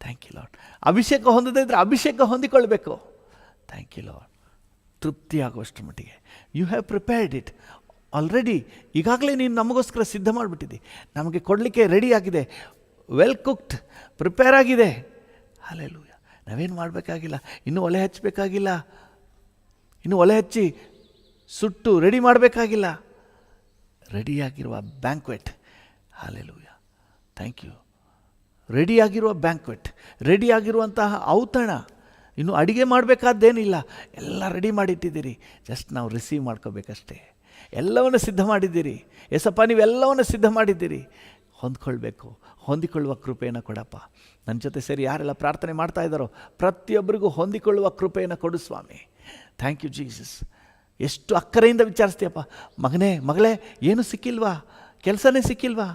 Thank you lord. ಅಭಿಷೇಕ ಹೊಂದದೇ ಇದ್ದರೆ ಅಭಿಷೇಕ ಹೊಂದಿಕೊಳ್ಬೇಕು. Thank you Lord. ತೃಪ್ತಿಯಾಗುವಷ್ಟರ ಮಟ್ಟಿಗೆ you have prepared it already. ಈಗಾಗಲೇ ನೀನು ನಮಗೋಸ್ಕರ ಸಿದ್ಧ ಮಾಡಿಬಿಟ್ಟಿದ್ದಿ, ನಮಗೆ ಕೊಡಲಿಕ್ಕೆ ರೆಡಿ ಆಗಿದೆ, ವೆಲ್ ಕುಕ್ಡ್, ಪ್ರಿಪೇರ್ ಆಗಿದೆ. ಹಲ್ಲೆಲೂಯಾ. ನಾವೇನು ಮಾಡಬೇಕಾಗಿಲ್ಲ, ಇನ್ನೂ ಒಲೆ ಹಚ್ಚಬೇಕಾಗಿಲ್ಲ, ಇನ್ನೂ ಒಲೆ ಹಚ್ಚಿ ಸುಟ್ಟು ರೆಡಿ ಮಾಡಬೇಕಾಗಿಲ್ಲ. ರೆಡಿಯಾಗಿರುವ ಬ್ಯಾಂಕ್ವೆಟ್. ಹಲ್ಲೆಲೂಯಾ. Thank you. ರೆಡಿಯಾಗಿರುವ ಬ್ಯಾಂಕ್ವೆಟ್, ರೆಡಿಯಾಗಿರುವಂತಹ ಔತಣ. ಇನ್ನು ಅಡುಗೆ ಮಾಡಬೇಕಾದ್ದೇನಿಲ್ಲ, ಎಲ್ಲ ರೆಡಿ ಮಾಡಿಟ್ಟಿದ್ದೀರಿ. ಜಸ್ಟ್ ನಾವು ರಿಸೀವ್ ಮಾಡ್ಕೋಬೇಕಷ್ಟೇ. ಎಲ್ಲವನ್ನು ಸಿದ್ಧ ಮಾಡಿದ್ದೀರಿ ಎಸಪ್ಪ, ನೀವೆಲ್ಲವನ್ನು ಸಿದ್ಧ ಮಾಡಿದ್ದೀರಿ. ಹೊಂದ್ಕೊಳ್ಬೇಕು, ಹೊಂದಿಕೊಳ್ಳುವ ಕೃಪೆಯನ್ನು ಕೊಡಪ್ಪ. ನನ್ನ ಜೊತೆ ಸೇರಿ ಯಾರೆಲ್ಲ ಪ್ರಾರ್ಥನೆ ಮಾಡ್ತಾ ಇದ್ದಾರೋ ಪ್ರತಿಯೊಬ್ಬರಿಗೂ ಹೊಂದಿಕೊಳ್ಳುವ ಕೃಪೆಯನ್ನು ಕೊಡು ಸ್ವಾಮಿ. Thank you Jesus. ಎಷ್ಟು ಅಕ್ಕರೆಯಿಂದ ವಿಚಾರಿಸ್ತೀಯಪ್ಪ. ಮಗನೇ, ಮಗಳೇ, ಏನು ಸಿಕ್ಕಿಲ್ವಾ? ಕೆಲಸನೇ ಸಿಕ್ಕಿಲ್ವಾ?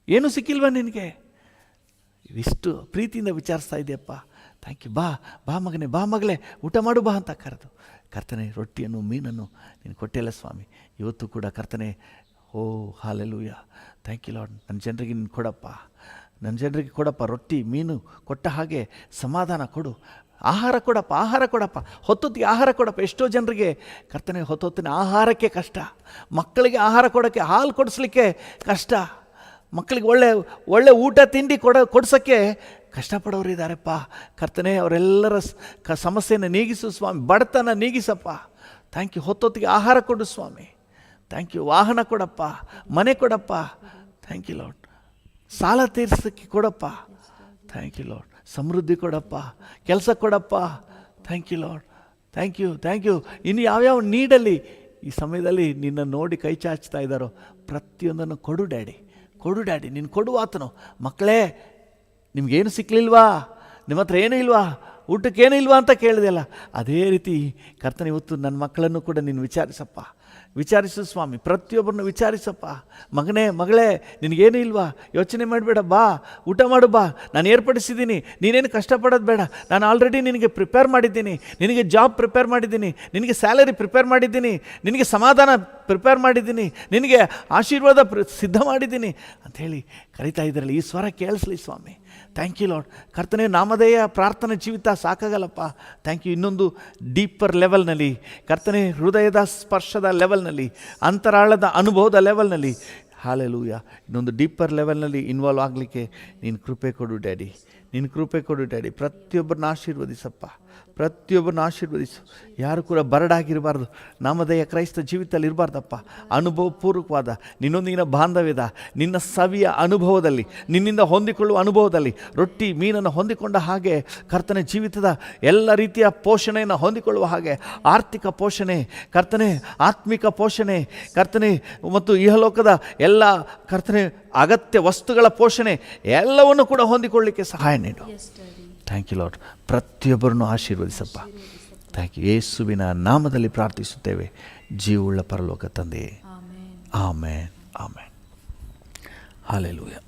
ಏನೂ ಸಿಕ್ಕಿಲ್ವಾ ನಿನಗೆ? ಇಷ್ಟು ಪ್ರೀತಿಯಿಂದ ವಿಚಾರಿಸ್ತಾ ಇದೆಯಪ್ಪ. Thank you. ಬಾ ಬಾ ಮಗನೇ, ಬಾ ಮಗಳೇ, ಊಟ ಮಾಡು ಬಾ ಅಂತ ಕರೆದು ಕರ್ತನೆ ರೊಟ್ಟಿಯನ್ನು ಮೀನನ್ನು ನೀನು ಕೊಟ್ಟಿಲ್ಲ ಸ್ವಾಮಿ. ಇವತ್ತು ಕೂಡ ಕರ್ತನೆ, ಓ ಹಲ್ಲೆಲೂಯಾ, ಥ್ಯಾಂಕ್ ಯು ಲಾರ್ಡ್. ನನ್ನ ಜನರಿಗೆ ನೀನು ಕೊಡಪ್ಪ, ನನ್ನ ಜನರಿಗೆ ಕೊಡಪ್ಪ. ರೊಟ್ಟಿ ಮೀನು ಕೊಟ್ಟ ಹಾಗೆ ಸಮಾಧಾನ ಕೊಡು. ಆಹಾರ ಕೊಡಪ್ಪ, ಆಹಾರ ಕೊಡಪ್ಪ, ಹೊತ್ತೊತ್ತಿಗೆ ಆಹಾರ ಕೊಡಪ್ಪ. ಎಷ್ಟೋ ಜನರಿಗೆ ಕರ್ತನೆ ಹೊತ್ತೊತ್ತಿನ ಆಹಾರಕ್ಕೆ ಕಷ್ಟ. ಮಕ್ಕಳಿಗೆ ಆಹಾರ ಕೊಡೋಕ್ಕೆ, ಹಾಲು ಕೊಡಿಸ್ಲಿಕ್ಕೆ ಕಷ್ಟ. ಮಕ್ಕಳಿಗೆ ಒಳ್ಳೆ ಊಟ ತಿಂಡಿ ಕೊಡ್ಸೋಕ್ಕೆ ಕಷ್ಟಪಡೋರು ಇದ್ದಾರಪ್ಪ. ಕರ್ತನೆ, ಅವರೆಲ್ಲರ ಸಮಸ್ಯೆಯನ್ನು ನೀಗಿಸು ಸ್ವಾಮಿ. ಬಡತನ ನೀಗಿಸಪ್ಪ. Thank you. ಹೊತ್ತೊತ್ತಿಗೆ ಆಹಾರ ಕೊಡು ಸ್ವಾಮಿ. Thank you. ವಾಹನ ಕೊಡಪ್ಪ, ಮನೆ ಕೊಡಪ್ಪ. Thank you lord. ಸಾಲ ತೀರಿಸೋಕ್ಕೆ ಕೊಡಪ್ಪ. Thank you lord. ಸಮೃದ್ಧಿ ಕೊಡಪ್ಪ, ಕೆಲಸ ಕೊಡಪ್ಪ. Thank you lord. Thank you, thank you. ಇನ್ನು ಯಾವ್ಯಾವ ನೀಡಲ್ಲಿ ಈ ಸಮಯದಲ್ಲಿ ನಿನ್ನ ನೋಡಿ ಕೈ ಚಾಚ್ತಾ ಇದ್ದಾರೋ ಪ್ರತಿಯೊಂದನ್ನು ಕೊಡು ಡ್ಯಾಡಿ, ಕೊಡು ಡ್ಯಾಡಿ. ನೀನು ಕೊಡುವಾತನು. ಮಕ್ಕಳೇ, ನಿಮಗೇನು ಸಿಕ್ಕಲಿಲ್ವಾ? ನಿಮ್ಮ ಹತ್ರ ಏನೂ ಇಲ್ವಾ? ಊಟಕ್ಕೇನೂ ಇಲ್ವಾ ಅಂತ ಕೇಳಿದೆಯಲ್ಲ, ಅದೇ ರೀತಿ ಕರ್ತನೆ ಇವತ್ತು ನನ್ನ ಮಕ್ಕಳನ್ನು ಕೂಡ ನೀನು ವಿಚಾರಿಸಪ್ಪ. ವಿಚಾರಿಸು ಸ್ವಾಮಿ. ಪ್ರತಿಯೊಬ್ಬರನ್ನು ವಿಚಾರಿಸಪ್ಪ. ಮಗನೇ, ಮಗಳೇ, ನಿನಗೇನು ಇಲ್ವಾ? ಯೋಚನೆ ಮಾಡಬೇಡ, ಬಾ ಊಟ ಮಾಡು, ಬಾ. ನಾನು ಏರ್ಪಡಿಸಿದ್ದೀನಿ, ನೀನೇನು ಕಷ್ಟಪಡೋದು ಬೇಡ. ನಾನು ಆಲ್ರೆಡಿ ನಿನಗೆ ಪ್ರಿಪೇರ್ ಮಾಡಿದ್ದೀನಿ. ನಿನಗೆ ಜಾಬ್ ಪ್ರಿಪೇರ್ ಮಾಡಿದ್ದೀನಿ, ನಿನಗೆ ಸ್ಯಾಲರಿ ಪ್ರಿಪೇರ್ ಮಾಡಿದ್ದೀನಿ, ನಿನಗೆ ಸಮಾಧಾನ ಪ್ರಿಪೇರ್ ಮಾಡಿದ್ದೀನಿ, ನಿನಗೆ ಆಶೀರ್ವಾದ ಸಿದ್ಧ ಮಾಡಿದ್ದೀನಿ ಅಂಥೇಳಿ ಕರಿತಾ ಇದ್ರಲ್ಲ. ಈ ಸ್ವರ ಕೇಳಿಸ್ಲಿ ಸ್ವಾಮಿ. Thank you Lord. ಕರ್ತನೆ, ನಾಮಧೇಯ ಪ್ರಾರ್ಥನೆ ಜೀವಿತ ಸಾಕಾಗಲ್ಲಪ್ಪ. Thank you. ಇನ್ನೊಂದು ಡೀಪರ್ ಲೆವೆಲ್ನಲ್ಲಿ ಕರ್ತನೆ, ಹೃದಯದ ಸ್ಪರ್ಶದ ಲೆವೆಲ್ನಲ್ಲಿ, ಅಂತರಾಳದ ಅನುಭವದ ಲೆವೆಲ್ನಲ್ಲಿ, ಹಲ್ಲೆಲೂಯಾ, ಇನ್ನೊಂದು ಡೀಪರ್ ಲೆವೆಲ್ನಲ್ಲಿ ಇನ್ವಾಲ್ವ್ ಆಗಲಿಕ್ಕೆ ನೀನು ಕೃಪೆ ಕೊಡು ಡ್ಯಾಡಿ. ನೀನು ಕೃಪೆ ಕೊಡು ಡ್ಯಾಡಿ. ಪ್ರತಿಯೊಬ್ಬರನ್ನ ಆಶೀರ್ವದಿಸಪ್ಪ, ಪ್ರತಿಯೊಬ್ಬರನ್ನ ಆಶೀರ್ವದಿಸು. ಯಾರು ಕೂಡ ಬರಡಾಗಿರಬಾರ್ದು. ನಾಮಧೇಯ ಕ್ರೈಸ್ತ ಜೀವಿತದಲ್ಲಿ ಇರಬಾರ್ದಪ್ಪ. ಅನುಭವಪೂರ್ವಕವಾದ ನಿನ್ನೊಂದಿಗಿನ ಬಾಂಧವ್ಯದ, ನಿನ್ನ ಸವಿಯ ಅನುಭವದಲ್ಲಿ, ನಿನ್ನಿಂದ ಹೊಂದಿಕೊಳ್ಳುವ ಅನುಭವದಲ್ಲಿ, ರೊಟ್ಟಿ ಮೀನನ್ನು ಹೊಂದಿಕೊಂಡ ಹಾಗೆ ಕರ್ತನೆ ಜೀವಿತದ ಎಲ್ಲ ರೀತಿಯ ಪೋಷಣೆಯನ್ನು ಹೊಂದಿಕೊಳ್ಳುವ ಹಾಗೆ, ಆರ್ಥಿಕ ಪೋಷಣೆ ಕರ್ತನೆ, ಆತ್ಮಿಕ ಪೋಷಣೆ ಕರ್ತನೆ, ಮತ್ತು ಇಹಲೋಕದ ಎಲ್ಲ ಕರ್ತನೆ ಅಗತ್ಯ ವಸ್ತುಗಳ ಪೋಷಣೆ ಎಲ್ಲವನ್ನು ಕೂಡ ಹೊಂದಿಕೊಳ್ಳಲಿಕ್ಕೆ ಸಹಾಯ ನೀಡು. Thank you lord. ಪ್ರತಿಯೊಬ್ಬರನ್ನು ಆಶೀರ್ವದಿಸಪ್ಪ. Thank you. ಯೇಸುವಿನ ನಾಮದಲ್ಲಿ ಪ್ರಾರ್ಥಿಸುತ್ತೇವೆ ಜೀವವುಳ್ಳ ಪರಲೋಕ ತಂದೆಯೇ. ಆಮೇನ್, ಆಮೇನ್. ಹಲ್ಲೆಲೂಯಾ.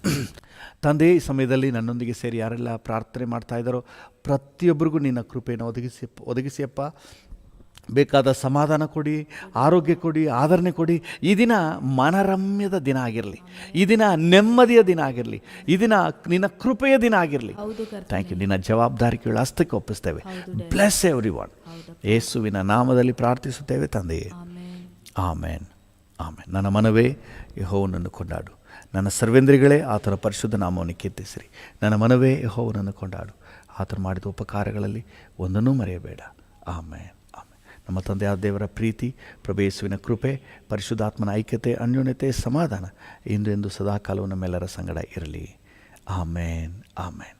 ತಂದೆ, ಈ ಸಮಯದಲ್ಲಿ ನನ್ನೊಂದಿಗೆ ಸೇರಿ ಯಾರೆಲ್ಲ ಪ್ರಾರ್ಥನೆ ಮಾಡ್ತಾ ಇದ್ದಾರೋ ಪ್ರತಿಯೊಬ್ಬರಿಗೂ ನಿನ್ನ ಕೃಪೆಯನ್ನು ಒದಗಿಸಿಯಪ್ಪ. ಬೇಕಾದ ಸಮಾಧಾನ ಕೊಡಿ, ಆರೋಗ್ಯ ಕೊಡಿ, ಆದರಣೆ ಕೊಡಿ. ಈ ದಿನ ಮನರಮ್ಯದ ದಿನ ಆಗಿರಲಿ, ಈ ದಿನ ನೆಮ್ಮದಿಯ ದಿನ ಆಗಿರಲಿ, ಈ ದಿನ ನಿನ್ನ ಕೃಪೆಯ ದಿನ ಆಗಿರಲಿ. Thank you. ನಿನ್ನ ಜವಾಬ್ದಾರಿಗಳ ಹಸ್ತಕ್ಕೆ ಒಪ್ಪಿಸ್ತೇವೆ. Bless everyone. ಯೇಸುವಿನ ನಾಮದಲ್ಲಿ ಪ್ರಾರ್ಥಿಸುತ್ತೇವೆ ತಂದೆಯೇ. ಆಮೇನ್, ಆಮೇನ್. ನನ್ನ ಮನವೇ ಯೆಹೋವನನ್ನು ಕೊಂಡಾಡು, ನನ್ನ ಸರ್ವೇಂದ್ರಿಗಳೇ ಆತನ ಪರಿಶುದ್ಧ ನಾಮವನ್ನು ಕೀರ್ತಿಸಿರಿ. ನನ್ನ ಮನವೇ ಯೆಹೋವನನ್ನು ಕೊಂಡಾಡು, ಆತನು ಮಾಡಿದ ಉಪಕಾರಗಳಲ್ಲಿ ಒಂದನ್ನೂ ಮರೆಯಬೇಡ. ಆಮೇನ್, ಆಮೇನ್. ನಮ್ಮ ತಂದೆಯಾದ ದೇವರ ಪ್ರೀತಿ, ಪ್ರಭು ಯೇಸುವಿನ ಕೃಪೆ, ಪರಿಶುದ್ಧಾತ್ಮನ ಐಕ್ಯತೆ, ಅನ್ಯೋನ್ಯತೆ, ಸಮಾಧಾನ ಇಂದು ಎಂದು ಸದಾಕಾಲವು ನಮ್ಮೆಲ್ಲರ ಸಂಗಡ ಇರಲಿ. ಆಮೇನ್, ಆಮೇನ್.